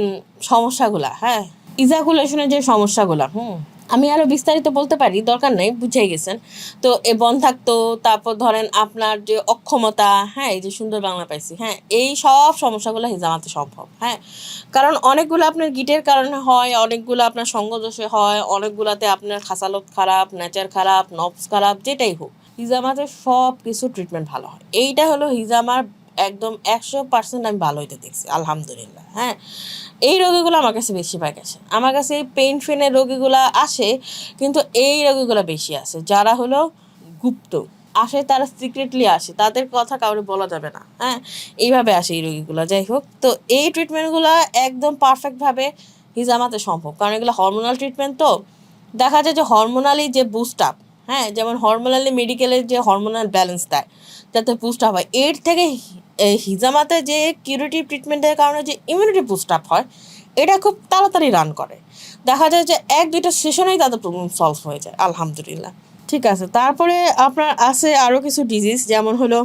সমস্যাগুলা, হ্যাঁ, ইজাকুলেশনের যে সমস্যাগুলা, আমি আরও বিস্তারিত বলতে পারি, দরকার নেই, বুঝেই গেছেন। তো এ বন্ধ্যাত্ব, তারপর ধরেন আপনার যে অক্ষমতা, হ্যাঁ, এই যে সুন্দর বাংলা পাইছি, হ্যাঁ, এই সব সমস্যাগুলো হিজামাতে সম্ভব, হ্যাঁ। কারণ অনেকগুলো আপনার গিটের কারণে হয়, অনেকগুলো আপনার সঙ্গদোষে হয়, অনেকগুলাতে আপনার খাসালত খারাপ, নেচার খারাপ, নবস খারাপ, যেটাই হোক, হিজামাতে সব কিছু ট্রিটমেন্ট ভালো হয়। এইটা হলো হিজামার একদম 100% আমি ভালো হইতে দেখছি, আলহামদুলিল্লাহ, হ্যাঁ। এই রোগীগুলো আমার কাছে বেশি পাই গেছে, আমার কাছে এই পেইন ফেনের রোগীগুলো আসে, কিন্তু এই রোগীগুলো বেশি আসে যারা হলো গুপ্ত আসে, তারা সিক্রেটলি আসে, তাদের কথা কাউরে বলা যাবে না, হ্যাঁ, এইভাবে আসে এই রোগীগুলো। যাই হোক, তো এই ট্রিটমেন্টগুলো একদম পারফেক্টভাবে হিজামাতে সম্ভব, কারণ এগুলো হরমোনাল ট্রিটমেন্ট। তো দেখা যায় যে হরমোনালি যে বুস্ট আপ, হ্যাঁ, যেমন হরমোনালি মেডিকেলের যে হরমোনাল ব্যালেন্স দেয় যাতে বুস্ট আপ হয়, এর থেকে হিজামাতে যে কিউরেটিভ ট্রিটমেন্টের কারণে যে ইমিউনিটি বুস্ট আপ হয়, এটা খুব তাড়াতাড়ি রান করে। দেখা যায় যে 1-2টা সেশনেই তাদের প্রবলেম সলভ হয়ে যায়, আলহামদুলিল্লাহ। ঠিক আছে, তারপরে আপনার আছে আরও কিছু ডিজিজ, যেমন হলো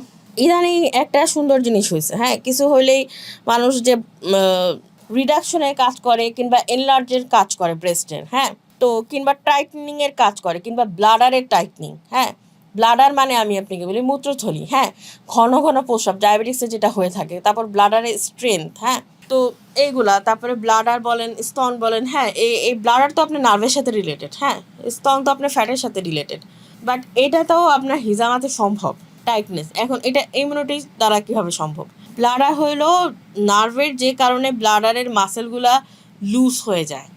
ইদানিং একটা সুন্দর জিনিস হয়েছে, হ্যাঁ, কিছু হইলেই মানুষ যে রিডাকশনের কাজ করে কিংবা এনলার্জের কাজ করে ব্রেস্টের, হ্যাঁ, তো কিংবা টাইটনিংয়ের কাজ করে, কিংবা ব্লাডারের টাইটনিং, হ্যাঁ, ব্লাডার মানে আমি আপনাকে বলি মূত্রথলি, হ্যাঁ, ঘন ঘন প্রস্রাব, ডায়াবেটিসে যেটা হয়ে থাকে, তারপর ব্লাডারের স্ট্রেংথ, হ্যাঁ, তো এইগুলা, তারপরে ব্লাডার বলেন, স্তন বলেন, হ্যাঁ, এই ব্লাডার তো আপনার নার্ভের সাথে রিলেটেড, হ্যাঁ, স্তন তো আপনার ফ্যাটের সাথে রিলেটেড, বাট এটাতেও আপনার হিজামাতে সম্ভব টাইটনেস। এখন এটা ইমিউনিটি দ্বারা কীভাবে সম্ভব? ব্লাডার হইলো নার্ভের যে কারণে ব্লাডারের মাসেলগুলা লুজ হয়ে যায়,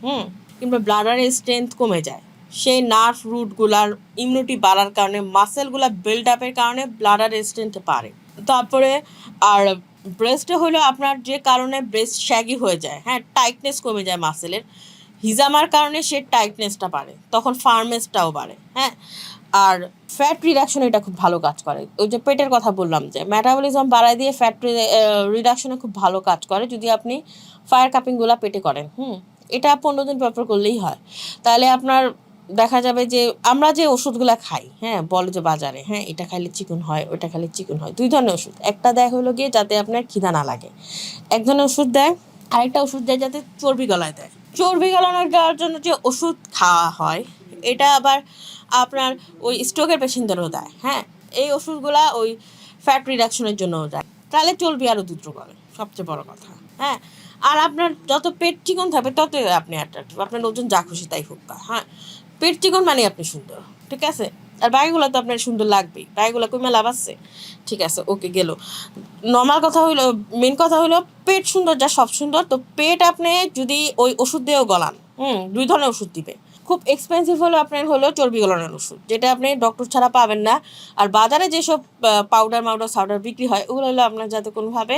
কিংবা ব্লাডারের স্ট্রেংথ কমে যায়, সেই নার্ভ রুটগুলার ইমিউনিটি বাড়ার কারণে, মাসেলগুলা বিল্ড আপের কারণে ব্লাডারের স্ট্রেংথ বাড়ে। তারপরে আর ব্রেস্টে হলো আপনার যে কারণে ব্রেস্ট শ্যাগি হয়ে যায়, হ্যাঁ, টাইটনেস কমে যায় মাসেলের, হিজামার কারণে সে টাইটনেসটা বাড়ে, তখন ফার্মনেসটাও বাড়ে, হ্যাঁ। আর ফ্যাট রিডাকশনে এটা খুব ভালো কাজ করে, ওই যে পেটের কথা বললাম যে মেটাবলিজম বাড়ায় দিয়ে ফ্যাট রিডাকশনে খুব ভালো কাজ করে যদি আপনি ফায়ার কাপিংগুলো পেটে করেন, এটা 15 দিন পর করলেই হয়। তাহলে আপনার দেখা যাবে যে আমরা যে ওষুধগুলো খাই, হ্যাঁ, বলে যে বাজারে, হ্যাঁ, এটা খাইলে চিকন হয়, ওইটা খাইলে চিকন হয়, 2 ধরনের ওষুধ, একটা দেয় হলো গিয়ে যাতে আপনার খিদা না লাগে, এক ধরনের ওষুধ দেয়, আরেকটা ওষুধ দেয় যাতে চর্বি গলায় দেয়। চর্বি গলানোর দেওয়ার জন্য যে ওষুধ খাওয়া হয়, এটা আবার আপনার ওই স্ট্রোকের পেশেন্টদেরও দেয়, হ্যাঁ, এই ওষুধগুলা ওই ফ্যাট রিডাকশনের জন্যও দেয়, তাহলে চর্বি আরও দ্রুত করে, সবচেয়ে বড় কথা, হ্যাঁ। আর আপনার যত পেট চিকন থাকবে ততই আপনি অ্যাট্রাক্টিভ, আপনার ওজন যা খুশি তাই হোক, হ্যাঁ, পেট চিকন মানে আপনি সুন্দর, ঠিক আছে। আর বাকিগুলো তো আপনার সুন্দর লাগবেই, বাকিগুলো কমে লাভ আছে, ঠিক আছে, ওকে গেল। নর্মাল কথা হইলো, মেন কথা হইলো পেট সুন্দর যা সব সুন্দর। তো পেট আপনি যদি ওই ওষুধ দিয়েও গলান, 2 ধরনের ওষুধ দিবে, খুব এক্সপেন্সিভ হলো আপনার হলো চর্বি গলানোর ওষুধ, যেটা আপনি ডক্টর ছাড়া পাবেন না। আর বাজারে যেসব পাউডার সাউডার বিক্রি হয়, ওগুলো হলো আপনার যাতে কোনোভাবে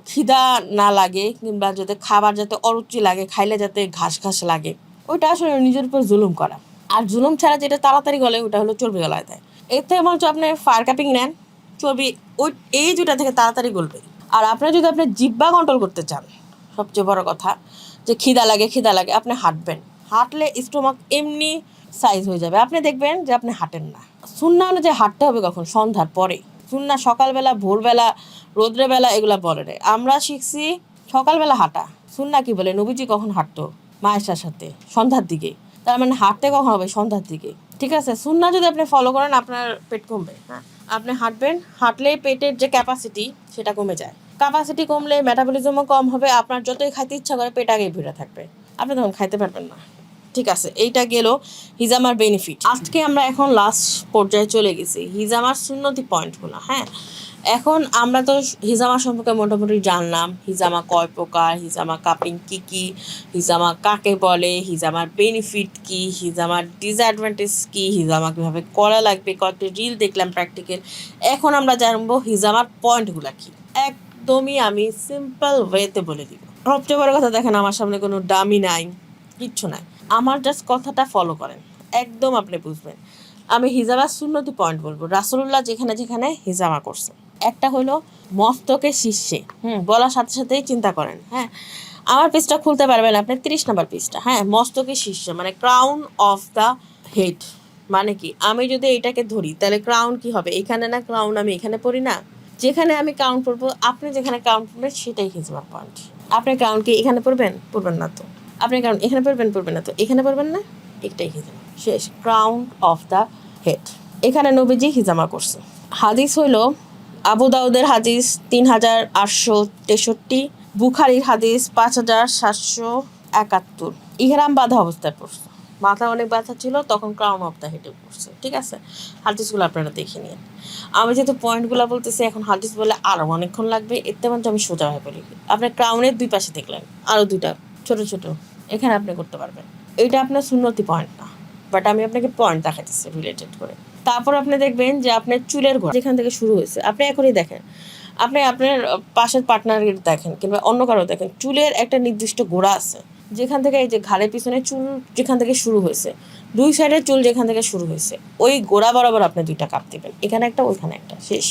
খিদা না লাগে, কিংবা যাতে খাবার যাতে অরুচি লাগে, খাইলে যাতে ঘাস ঘাস লাগে, ওইটা আসলে নিজের উপর জুলুম করা। আর জুলুম ছাড়া যেটা তাড়াতাড়ি গলে ওটা হলো চর্বি গলায় দেয়। এর থেকে বলছো আপনি ফায়ার কাপিং নেন, চর্বি ওই এই দুটা থেকে তাড়াতাড়ি গলবে। আর আপনার যদি আপনি জিহ্বা কন্ট্রোল করতে চান, সবচেয়ে বড় কথা যে খিদা লাগে, আপনি হাঁটবেন, হাঁটলে স্টোমাক এমনি সাইজ হয়ে যাবে, আপনি দেখবেন যে আপনি হাঁটেন না। সুন্নাহ অনুযায়ী হাঁটতে হবে কখন? সন্ধ্যার পরে। সুন্নাহ সকালবেলা, ভোরবেলা, রৌদ্রবেলা এগুলা বলে নেই, আমরা শিখছি সকালবেলা হাঁটা। সুন্নাহ কি বলে? নবীজি কখন হাঁটতো? মায়েশার সাথে সন্ধ্যার দিকে, তার মানে হাঁটতে কখন হবে? সন্ধ্যার দিকে, ঠিক আছে। সুন্নাহ যদি আপনি ফলো করেন আপনার পেট কমবে, হ্যাঁ, আপনি হাঁটবেন, হাঁটলে পেটের যে ক্যাপাসিটি সেটা কমে যায়, ক্যাপাসিটি কমলে মেটাবলিজমও কম হবে, আপনার যতই খাইতে ইচ্ছা করে পেট আগেই ভরে থাকবে, আপনি তখন খাইতে পারবেন না, ঠিক আছে। এইটা গেল হিজামার বেনিফিট। আজকে আমরা এখন লাস্ট পর্যায়ে চলে গেছি, হিজামার সুন্নতি পয়েন্টগুলো, হ্যাঁ। এখন আমরা তো হিজামা সম্পর্কে মোটামুটি জানলাম, হিজামা কয় প্রকার, হিজামা কাপিং কী, হিজামা কাকে বলে, হিজামার বেনিফিট কী, হিজামার ডিসঅ্যাডভান্টেজ কী, হিজামা কীভাবে করা লাগবে, কয়েকটি রিল দেখলাম প্র্যাকটিক্যাল। এখন আমরা জানবো হিজামার পয়েন্টগুলো কী, একদমই আমি সিম্পল ওয়েতে বলে দিব। সবচেয়ে বড় কথা, দেখেন আমার সামনে কোনো ডামি নাই, কিচ্ছু নাই, আমার জাস্ট কথাটা ফলো করেন, একদম আপনি বুঝবেন। আমি হিজামার সুন্নতি পয়েন্ট বলবো, রাসূলুল্লাহ যেখানে যেখানে হিজামা করছে। একটা হলো মস্তকের শীর্ষে, বলার সাথে সাথেই চিন্তা করেন, হ্যাঁ, আমার পেজটা খুলতে পারবেন আপনি, 30 নম্বর পেজটা, হ্যাঁ, মস্তকের শীর্ষে মানে ক্রাউন অফ দ্য হেড, মানে কি? আমি যদি এটাকে ধরি তাহলে ক্রাউন কি হবে? এখানে না ক্রাউন, আমি এখানে পড়ি না, যেখানে আমি কাউন্ট করবো, আপনি যেখানে কাউন্ট করবেন সেটাই হিজমা পয়েন্ট। আপনি ক্রাউন কি এখানে পড়বেন না তো। আপনি ক্রাউন এখানে পড়বেন না তো, এখানে পড়বেন না, এটাই হিজামা শেষ। Crown of the head. এখানে নবীজি হিজামা করছে। হাদিস হইল আবু দাউদের হাদিস 3863, বুখারীর হাদিস 5771। ইহরাম বাঁধা অবস্থায় পড়ছে, মাথা অনেক ব্যথা ছিল, তখন ক্রাউন অফ দ্য হেডে পড়ছে। ঠিক আছে, হাদিসগুলো আপনারা দেখে নিন। আমি যেহেতু পয়েন্টগুলো বলতেছি, এখন হাদিস বলে আরও অনেকক্ষণ লাগবে, এর তেমন আমি সোজা হয়ে বলি। আপনার ক্রাউনের দুই পাশে দেখলেন আরও দুইটা ছোট ছোট, এখানে আপনি করতে পারবেন। এটা আপনার সুন্নতি পয়েন্ট না, বাট আমি আপনাকে পয়েন্ট দেখাতেছি রিলেটেড করে। তারপর আপনি দেখবেন যে আপনার চুলের গোড়া যেখান থেকে শুরু হয়েছে, আপনি এখনই দেখেন, আপনি আপনার পাশের পার্টনারের দেখেন কিংবা অন্য কারো দেখেন, চুলের একটা নির্দিষ্ট গোড়া আছে যেখান থেকে, এই যে ঘাড়ের পিছনে চুল যেখান থেকে শুরু হয়েছে, দুই সাইডের চুল যেখান থেকে শুরু হয়েছে, ওই গোড়া বরাবর আপনি দুইটা কাপ দিবেন, এখানে একটা ওইখানে একটা, শেষ।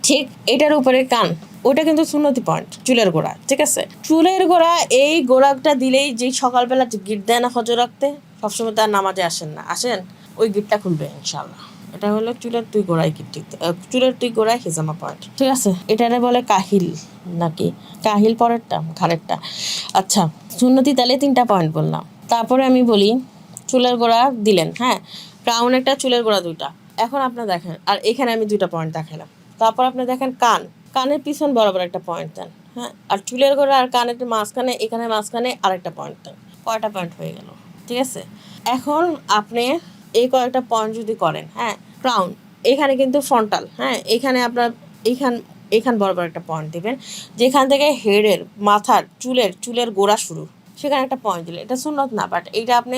ঠিক এটার উপরে কান, ওটা কিন্তু সুন্নতি পয়েন্ট, চুলের গোড়া। ঠিক আছে, চুলের গোড়া, এই গোড়াটা দিলেই, যেই সকালবেলা গিট দেয় না ফজর রাখতে, সবসময় তার নামাজে আসেন না, আসেন, ওই গিটটা খুলবে ইনশাল্লাহ। এটা হলো চুলের দুই গোড়ায় গিট দিতে, চুলের দুই গোড়ায় হিজামা পয়েন্ট। ঠিক আছে, এটারে বলে কাহিল নাকি কাহিল, পরেরটা ঘাড়েরটা। আচ্ছা, সুন্নতি তাহলে 3টা পয়েন্ট বললাম। তারপরে আমি বলি চুলের গোড়া দিলেন, হ্যাঁ, ক্রাউন একটা, চুলের গোড়া 2টা। এখন আপনি দেখেন, আর এখানে আমি 2টা পয়েন্ট দেখালাম। তারপর আপনি দেখেন কানের পিছন বরাবর একটা পয়েন্ট দেন, হ্যাঁ, আর চুলের গোড়া আর কানের মাঝখানে, এখানে মাঝখানে আরেকটা পয়েন্ট দেন। কয়টা পয়েন্ট হয়ে গেল? ঠিক আছে, এখন আপনি এই কয়েকটা পয়েন্ট যদি করেন, হ্যাঁ, ক্রাউন এখানে কিন্তু ফ্রন্টাল, হ্যাঁ, এখানে আপনার এখান বরাবর একটা পয়েন্ট দিবেন, যেখান থেকে হেডের মাথার চুলের গোড়া শুরু, সেখানে একটা পয়েন্ট দিলেন। এটা সুন্নত না, বাট এইটা আপনি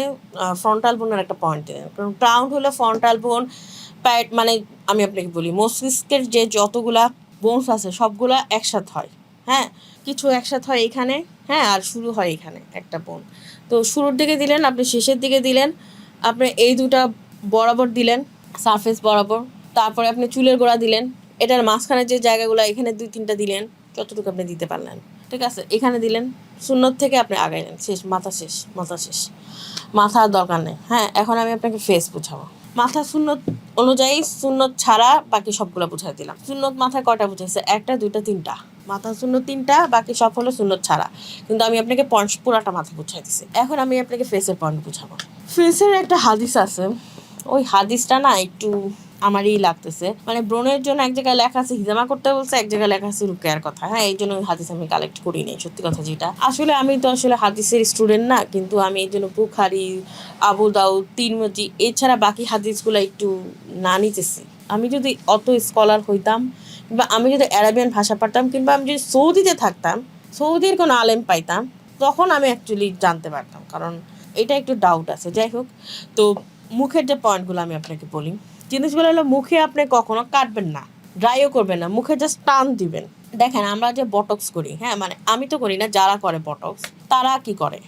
ফ্রন্টাল বোনের একটা পয়েন্ট দিলেন, কারণ ক্রাউন হলো ফ্রন্টাল বোন, প্যাট মানে আমি আপনাকে বলি, মস্তিষ্কের যে যতগুলা বোনস আছে সবগুলা একসাথে হয়, হ্যাঁ, কিছু একসাথে হয় এখানে, হ্যাঁ, আর শুরু হয় এখানে একটা বোন। তো শুরুর দিকে দিলেন, আপনি শেষের দিকে দিলেন, আপনি এই 2টা বরাবর দিলেন, সারফেস বরাবর। তারপরে আপনি চুলের গোড়া দিলেন, এটার মাঝখানে যে জায়গাগুলো, এখানে 2-3টা দিলেন, যতটুকু আপনি দিতে পারলেন। ঠিক আছে, এখানে দিলেন, সুন্নত থেকে আপনি আগাইলেন, শেষ, মাথা শেষ, মাথার দরকার নেই। হ্যাঁ, এখন আমি আপনাকে ফেস বুঝাবো। মাথা সুন্নত অনুযায়ী, সুন্নত ছাড়া বাকি সবগুলো বুঝাই দিলাম। সুন্নত মাথায় কয়টা বুঝাইছে? 1টা 2টা 3টা। মাথা সুন্নত 3টা, বাকি সব হলো সুন্নত ছাড়া, কিন্তু আমি আপনাকে পয়েন্ট পুরাটা মাথা বুঝাই দিছি। এখন আমি আপনাকে ফেসের পয়েন্ট বুঝাবো। ফেসের একটা হাদিস আছে, ওই হাদিসটা না একটু আমারই লাগতেছে, মানে ব্রণের জন্য এক জায়গায় লেখা আছে হিজামা করতে বলছে, এক জায়গায় লেখা আছে রুকেয়ার কথা, হ্যাঁ, এই জন্য ওই হাদিস আমি কালেক্ট করি নাই, সত্যি কথা যেটা। আসলে আমি তো আসলে হাদিসের স্টুডেন্ট না, কিন্তু আমি এই জন্য বুখারী, আবু দাউদ, তিরমিজি এছাড়া বাকি হাদিসগুলো একটু না নিতেছি। আমি যদি অত স্কলার হইতাম, কিংবা আমি যদি অ্যারাবিয়ান ভাষা পারতাম, কিংবা আমি যদি সৌদিতে থাকতাম, সৌদির কোনো আলেম পাইতাম, তখন আমি অ্যাকচুয়ালি জানতে পারতাম, কারণ এটা একটু ডাউট আছে। যাই হোক, তো মুখের যে পয়েন্টগুলো আমি আপনাকে বলি, জিনিসগুলো হলো, মুখে আপনি কখনো কাটবেন না, ড্রাইও করবেন না, মুখে জাস্ট টান দিবেন। দেখেন, আমরা যে বটক্স করি, হ্যাঁ, মানে আমি তো করি না, যারা করে বটক্স তারা কি করে,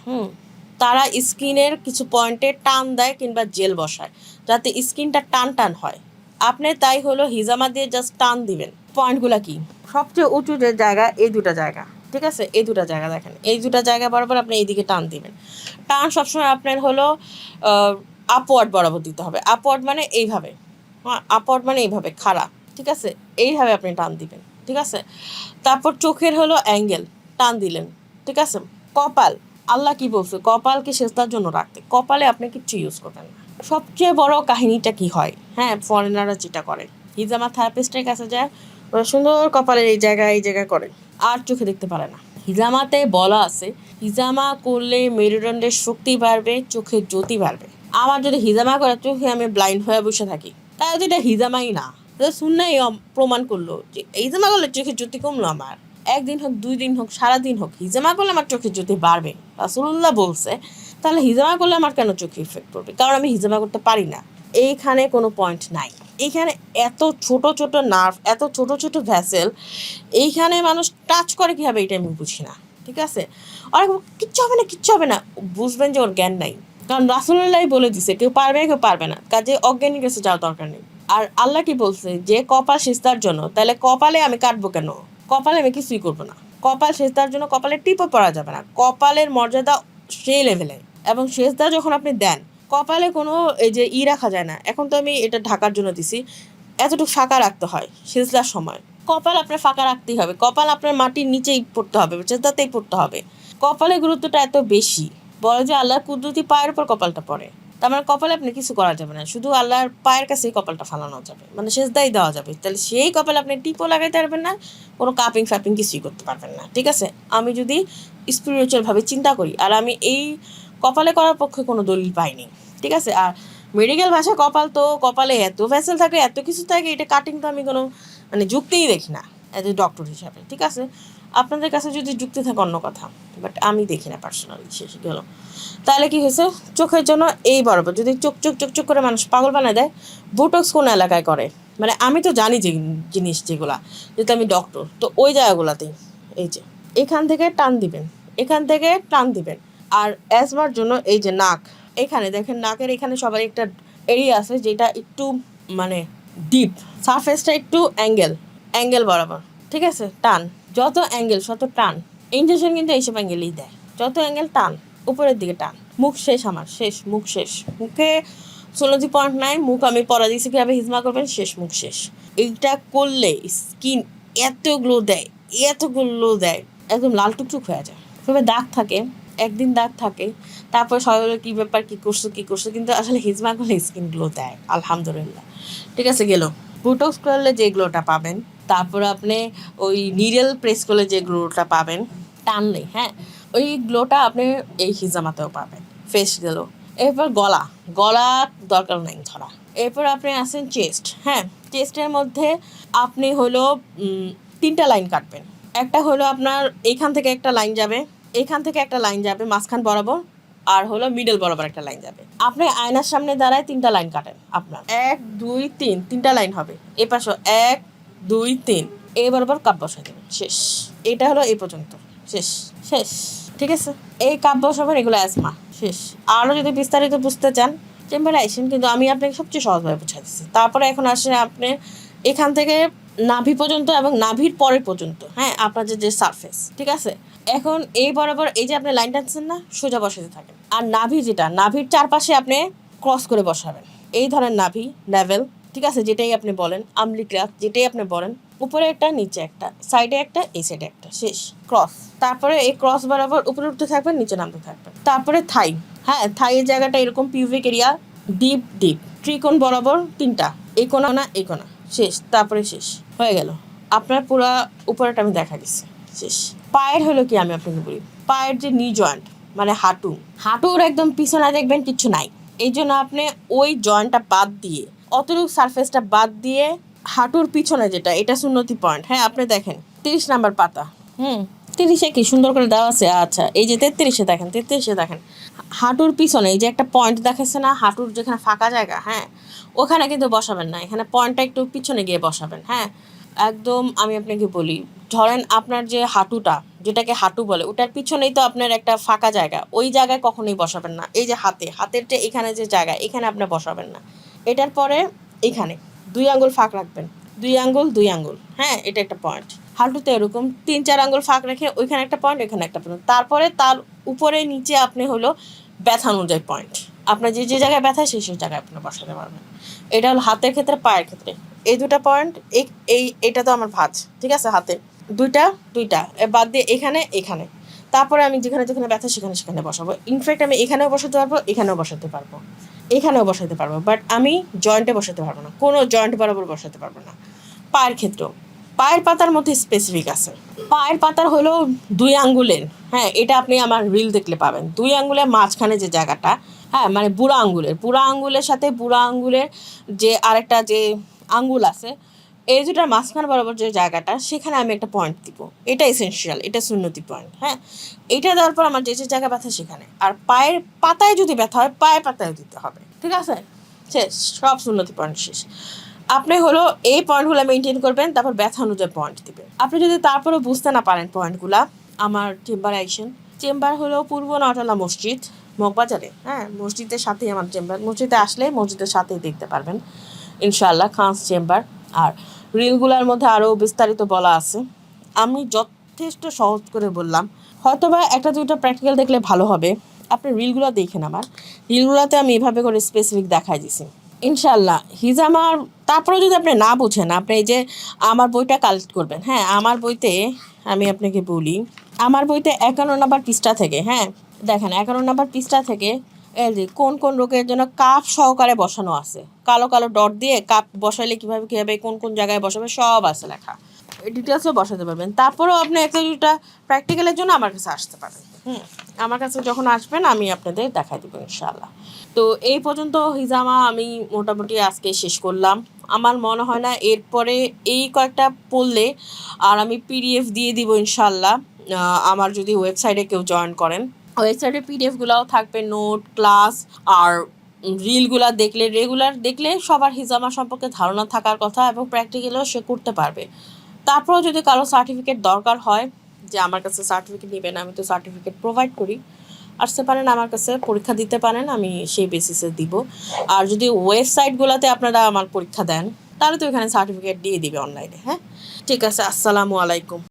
তারা স্কিনের কিছু পয়েন্টে টান দেয় কিংবা জেল বসায়, যাতে স্কিনটা টান টান হয়। আপনি তাই হলো হিজামা দিয়ে জাস্ট টান দিবেন। পয়েন্টগুলো কি? সবচেয়ে উঁচু যে জায়গা, এই 2টা জায়গা, ঠিক আছে, এই 2টা জায়গা দেখেন, এই 2টা জায়গা বরাবর আপনি এইদিকে টান দিবেন। টান সবসময় আপনার হলো আপওয়ার্ড বরাবর দিতে হবে। আপওয়ার্ড মানে এইভাবে, হ্যাঁ, আপওয়ার্ড মানে এইভাবে খাড়া, ঠিক আছে, এইভাবে আপনি টান দিবেন। ঠিক আছে, তারপর চোখের হলো অ্যাঙ্গেল টান দিলেন। ঠিক আছে, কপাল, আল্লাহ কি বলছে কপালকে সেজদার জন্য রাখতে, কপালে আপনি কিচ্ছু ইউজ করবেন না। সবচেয়ে বড় কাহিনীটা কি হয়, হ্যাঁ, ফরেনাররা যেটা করে, হিজামা থেরাপিস্টের কাছে যায়, ওরা সুন্দর কপালের এই জায়গায় করে, আর চোখে দেখতে পারে না। হিজামাতে বলা আছে, হিজামা করলে মেরুদণ্ডের শক্তি বাড়বে, চোখের জ্যোতি বাড়বে। আমার যদি হিজামা করে চোখে আমি ব্লাইন্ড হয়ে বসে থাকি, তাই তো এটা হিজামাই না, শুননাই প্রমাণ করলো যে হিজামা করলে চোখের জ্যোতি কমলো আমার। 1 দিন হোক, 2 দিন হোক, সারাদিন হোক, হিজামা করলে আমার চোখের জ্যোতি বাড়বে, রাসূলুল্লাহ বলছে। তাহলে হিজামা করলে আমার কেন চোখে ইফেক্ট পড়বে? কারণ আমি হিজামা করতে পারি না। এইখানে কোনো পয়েন্ট নাই। এইখানে এত ছোট ছোট নার্ভ, এত ছোট ছোট ভ্যাসেল, এইখানে মানুষ টাচ করে কীভাবে, এটা আমি বুঝি না। ঠিক আছে, অনেক কিচ্ছু হবে না, বুঝবেন যে ওর জ্ঞান নাই, কারণ রাসূলুল্লাহ বলে দিছে কেউ পারবে কেউ পারবে না, কাজে অজ্ঞানী কাছে যাওয়ার দরকার নেই। আর আল্লাহ কি বলছে, যে কপাল সিজদার জন্য, তাহলে কপালে আমি কাটবো কেন? কপালে আমি কিছুই করবো না। কপাল সিজদার জন্য কপালে টিপও পড়া যাবে না, কপালের মর্যাদা সেই লেভেলে। এবং সিজদা যখন আপনি দেন, কপালে কোনো এই যে রাখা যায় না। এখন তো আমি এটা ঢাকার জন্য দিছি, এতটুকু ফাঁকা রাখতে হয় সিজদার সময়। কপাল আপনার ফাঁকা রাখতেই হবে, কপাল আপনার মাটির নিচেই পড়তে হবে, চেতাতেই পড়তে হবে। কপালের গুরুত্বটা এত বেশি, বলে যে আল্লাহর কুদরতি পায়ের উপর কপালটা পড়ে, তার মানে কপালে আপনি কিছু করা যাবে না, শুধু আল্লাহর পায়ের কাছেই কপালটা ফালানো যাবে, মানে সেজদাই দেওয়া যাবে। তাহলে সেই কপালে আপনি টিপও লাগাইতে পারবেন না, কোনো কাপিং ফ্যাপিং কিছুই করতে পারবেন না, ঠিক আছে। আমি যদি স্পিরিচুয়ালভাবে চিন্তা করি, আর আমি এই কপালে করার পক্ষে কোনো দলিল পাইনি, ঠিক আছে। আর মেডিকেল ভাষায় কপাল, তো কপালে এত ভেসেল থাকে, এত কিছু থাকে, এটা কাটিং তো আমি কোনো মানে যুক্তিই দেখি না অ্যাজ এ ডক্টর হিসাবে, ঠিক আছে। আপনাদের কাছে যদি যুক্তি থাকে অন্য কথা, বাট আমি দেখি না পার্সোনালি। শেষ গেল। তাহলে কি হয়েছে, চোখের জন্য এই বরাবর যদি চোখ চোখ চোখ চোখ করে মানুষ পাগল বানায় দেয়, বোটক্স কোন এলাকায় করে, মানে আমি তো জানি যে জিনিস যেগুলা, যেহেতু আমি ডক্টর, তো ওই জায়গাগুলোতেই এই যে এখান থেকে টান দিবেন, এখান থেকে টান দিবেন। আর অ্যাজমার জন্য এই যে নাক, এখানে দেখেন নাকের এখানে সবার একটা এরিয়া আছে যেটা একটু মানে ডিপ, সারফেসটা একটু অ্যাঙ্গেল বরাবর, ঠিক আছে। টান, যত অ্যাঙ্গেল তত টান। ইনজেকশন কিন্তু এইসব অ্যাঙ্গেলই দেয়, যত অ্যাঙ্গেল টান, উপরের দিকে টান। মুখ শেষ, আমার শেষ, মুখ শেষ, মুখে 16 পয়েন্ট নাই, মুখ আমি পড়া দিয়েছি কীভাবে হিজমা করবেন, শেষ, মুখ শেষ। এইটা করলে স্কিন এত গ্লো দেয়, এত গ্লো দেয়, একদম লাল টুকটুক হয়ে যায়। তবে দাগ থাকে, একদিন দাগ থাকে, তারপর সবাই বলে কী ব্যাপার, কী করছো, কিন্তু আসলে হিজমা করলে স্কিন গ্লো দেয় আলহামদুলিল্লাহ, ঠিক আছে। গেল বুটক্স করলে যে গ্লোটা পাবেন, তারপর আপনি ওই নিডেল প্রেস করলে যে গ্লোটা পাবেন, টানলে, হ্যাঁ, ওই গ্লোটা আপনি এই হিজামাতেও পাবেন। ফেস গেল। এরপর গলা দরকার নাই ধরা। এরপর আপনি আসেন চেস্ট, হ্যাঁ, চেস্টের মধ্যে আপনি হলো 3টা লাইন কাটবেন। একটা হলো আপনার এইখান থেকে একটা লাইন যাবে, এইখান থেকে একটা লাইন যাবে মাঝখান বরাবর, আর হলো মিডল বরাবর একটা লাইন যাবে। আপনি আয়নার সামনে দাঁড়ায় 3টা লাইন কাটেন, আপনার 1 2 3, 3টা লাইন হবে। এ পাশে 1 2 3, এই বরাবর কাপ বসাই দেবেন, শেষ। এটা হলো এই পর্যন্ত, শেষ শেষ, ঠিক আছে। এই কাপ বসাবেন, এগুলো অ্যাজমা, শেষ। আরও যদি বিস্তারিত বুঝতে চান চেম্বারে আইসেন, কিন্তু আমি আপনাকে সবচেয়ে সহজভাবে বুঝাই দিচ্ছি। তারপরে এখন আসে আপনি এখান থেকে নাভি পর্যন্ত এবং নাভির পরের পর্যন্ত, হ্যাঁ, আপনার যে সারফেস, ঠিক আছে। এখন এই বরাবর এই যে আপনি লাইন টানছেন না, সোজা বসাতে থাকেন। আর নাভি যেটা, নাভির চারপাশে আপনি ক্রস করে বসাবেন, এই ধরেন নাভি, লেভেল, ঠিক আছে, যেটাই আপনি বলেন, আমলিক্লাস, যেটাই আপনি বলেন, উপরে একটা, নিচে একটা, সাইডে একটা, এই সাইডে একটা, শেষ, ক্রস। তারপরে এই ক্রস বরাবর উপরে উঠতে থাকবেন, নিচে নামতে থাকবেন। তারপরে থাই, হ্যাঁ, থাইয়ের জায়গাটা এরকম পিউবিক এরিয়া, ডিপ ত্রিকোণ বরাবর 3টা, এই কোণা না এই কোণা, শেষ। তারপরে শেষ হয়ে গেল। আপনার পুরো উপরেটা আমি দেখা দিচ্ছি, শেষ। পায়ের হলো কি, আমি আপনাকে বলি, পায়ের যে নি জয়েন্ট মানে হাঁটুর একদম পিছনে দেখবেন কিচ্ছু নাই, এই জন্য আপনি ওই জয়েন্টটা বাদ দিয়ে, অতটুকু সারফেসটা বাদ দিয়ে, হাঁটুর পিছনে যেটা, এটা সুন্নতি পয়েন্ট, হ্যাঁ, আপনি দেখেন 30 নাম্বার পাতা, 30-এ কি সুন্দর করে দেওয়া আছে, আচ্ছা, এই যে 33-এ দেখেন, 33-এ দেখেন, হাঁটুর পিছনে এই যে একটা পয়েন্ট দেখাচ্ছে না, হাঁটুর যেখানে ফাঁকা জায়গা, হ্যাঁ, ওখানে কিন্তু বসাবেন না, এখানে পয়েন্টটা একটু পিছনে গিয়ে বসাবেন, হ্যাঁ, একদম। আমি আপনাকে বলি, ধরেন আপনার যে হাঁটুটা, যেটাকে হাঁটু বলে, ওটার পিছনেই তো আপনার একটা ফাঁকা জায়গা, ওই জায়গায় কখনোই বসাবেন না। এই যে হাতের যে এখানে যে জায়গা, এখানে আপনি বসাবেন না। এটার পরে এখানে 2 আঙ্গুল ফাঁক রাখবেন, 2 আঙ্গুল, হ্যাঁ, এটা একটা পয়েন্ট। হাঁটুতে এরকম 3-4 আঙ্গুল ফাঁক রেখে ওইখানে একটা পয়েন্ট, এখানে একটা পয়েন্ট। তারপরে তার উপরে নিচে আপনি হলো ব্যথা অনুযায়ী পয়েন্ট, আপনার যে যে জায়গায় ব্যথা সেই জায়গায় আপনি বসাতে পারবেন। এটা হলো হাতের ক্ষেত্রে, পায়ের ক্ষেত্রে এই 2টা পয়েন্ট। এটা তো আমার ভাঁজ, ঠিক আছে, হাতে দুইটা বাদ দিয়ে এখানে। তারপরে আমি যেখানে যেখানে ব্যথা সেখানে বসাবো। ইনফ্যাক্ট আমি এখানেও বসাতে পারবো, এখানেও বসাতে পারবো, এখানেও বসাতে পারবো, বাট আমি জয়েন্টে বসাতে পারবো না, কোনো জয়েন্ট বরাবর বসাতে পারবো না। পায়ের ক্ষেত্রেও, পায়ের পাতার মধ্যে স্পেসিফিক আছে। পায়ের পাতার হলো 2 আঙ্গুলের, হ্যাঁ, এটা আপনি আমার রিল দেখলে পাবেন, 2 আঙ্গুলের মাঝখানে যে জায়গাটা, হ্যাঁ, মানে বুড়া আঙ্গুলের সাথে বুড়া আঙ্গুলের যে আরেকটা যে আঙ্গুল আছে, এই দুটার মাঝখান বরাবর যে জায়গাটা, সেখানে আমি একটা পয়েন্ট দিব। এটা এসেনশিয়াল, এটা সুন্নতি পয়েন্ট, হ্যাঁ। এটা দেওয়ার পর আমার যে যে জায়গায় ব্যথা সেখানে। আর পায়ের পাতায় যদি ব্যথা হয়, পায়ের পাতায় দিতে হবে, ঠিক আছে, শেষ, সব সুন্নতি পয়েন্ট শেষ। আপনি হলো এই পয়েন্টগুলো মেনটেন করবেন, তারপর ব্যথা অনুযায়ী পয়েন্ট দিবেন। আপনি যদি তারপরে বুঝতে না পারেন পয়েন্টগুলা, আমার চেম্বারে আইসেন। চেম্বার হলো পূর্ব নটালা মসজিদ, মগবাজারে, হ্যাঁ, মসজিদের সাথেই আমার চেম্বার। মসজিদে আসলে মসজিদের সাথেই দেখতে পারবেন ইনশাআল্লাহ, খানস চেম্বার। আর রিলগুলোর মধ্যে আরও বিস্তারিত বলা আছে, আমি যথেষ্ট সহজ করে বললাম, হয়তোবা 1-2টা প্র্যাকটিক্যাল দেখলে ভালো হবে। আপনি রিলগুলো দেখেন, আমার রিলগুলোতে আমি এভাবে করে স্পেসিফিক দেখাই দিছি। ইনশাল্লাহ হিজামার। তারপরে যদি আপনি না বুঝেন, আপনি এই যে আমার বইটা কালেক্ট করবেন। হ্যাঁ, আমার বইতে আমি আপনাকে বলি, আমার বইতে 51 নম্বর পৃষ্ঠা থেকে, হ্যাঁ দেখেন 51 নম্বর পৃষ্ঠা থেকে এই যে কোন কোন রোগের জন্য কাপ সহকারে বসানো আছে, কালো কালো ডট দিয়ে কাপ বসাইলে কীভাবে কীভাবে কোন কোন জায়গায় বসাবে সব আছে লেখা, ডিটেলসও বসাতে পারবেন। তারপরেও আপনি একটা দুটা প্র্যাকটিক্যালের জন্য আমার কাছে আসতে পারেন। আমার কাছে যখন আসবেন আমি আপনাদের দেখাই দেবো ইনশাআল্লাহ। তো এই পর্যন্ত হিজামা আমি মোটামুটি আজকে শেষ করলাম। আমার মনে হয় না এরপরে এই কয়েকটা পড়লে আর আমি পিডিএফ দিয়ে দিব ইনশাআল্লাহ, আমার যদি ওয়েবসাইটে কেউ জয়েন করেন। ওয়েবসাইটে পিডিএফগুলোও থাকবে, নোট, ক্লাস আর রিলগুলা দেখলে, রেগুলার দেখলে সবার হিজামা সম্পর্কে ধারণা থাকার কথা এবং প্র্যাকটিক্যালও সে করতে পারবে। তারপরেও যদি কারো সার্টিফিকেট দরকার হয়, যে আমার কাছে সার্টিফিকেট নেবেন, আমি তো সার্টিফিকেট প্রোভাইড করি, আসতে পারেন আমার কাছে, পরীক্ষা দিতে পারেন, আমি সেই বেসিসে দিব। আর যদি ওয়েবসাইটগুলোতে আপনারা আমার পরীক্ষা দেন তাহলে তো এখানে সার্টিফিকেট দিয়ে দিবে অনলাইনে। হ্যাঁ, ঠিক আছে, আসসালামু আলাইকুম।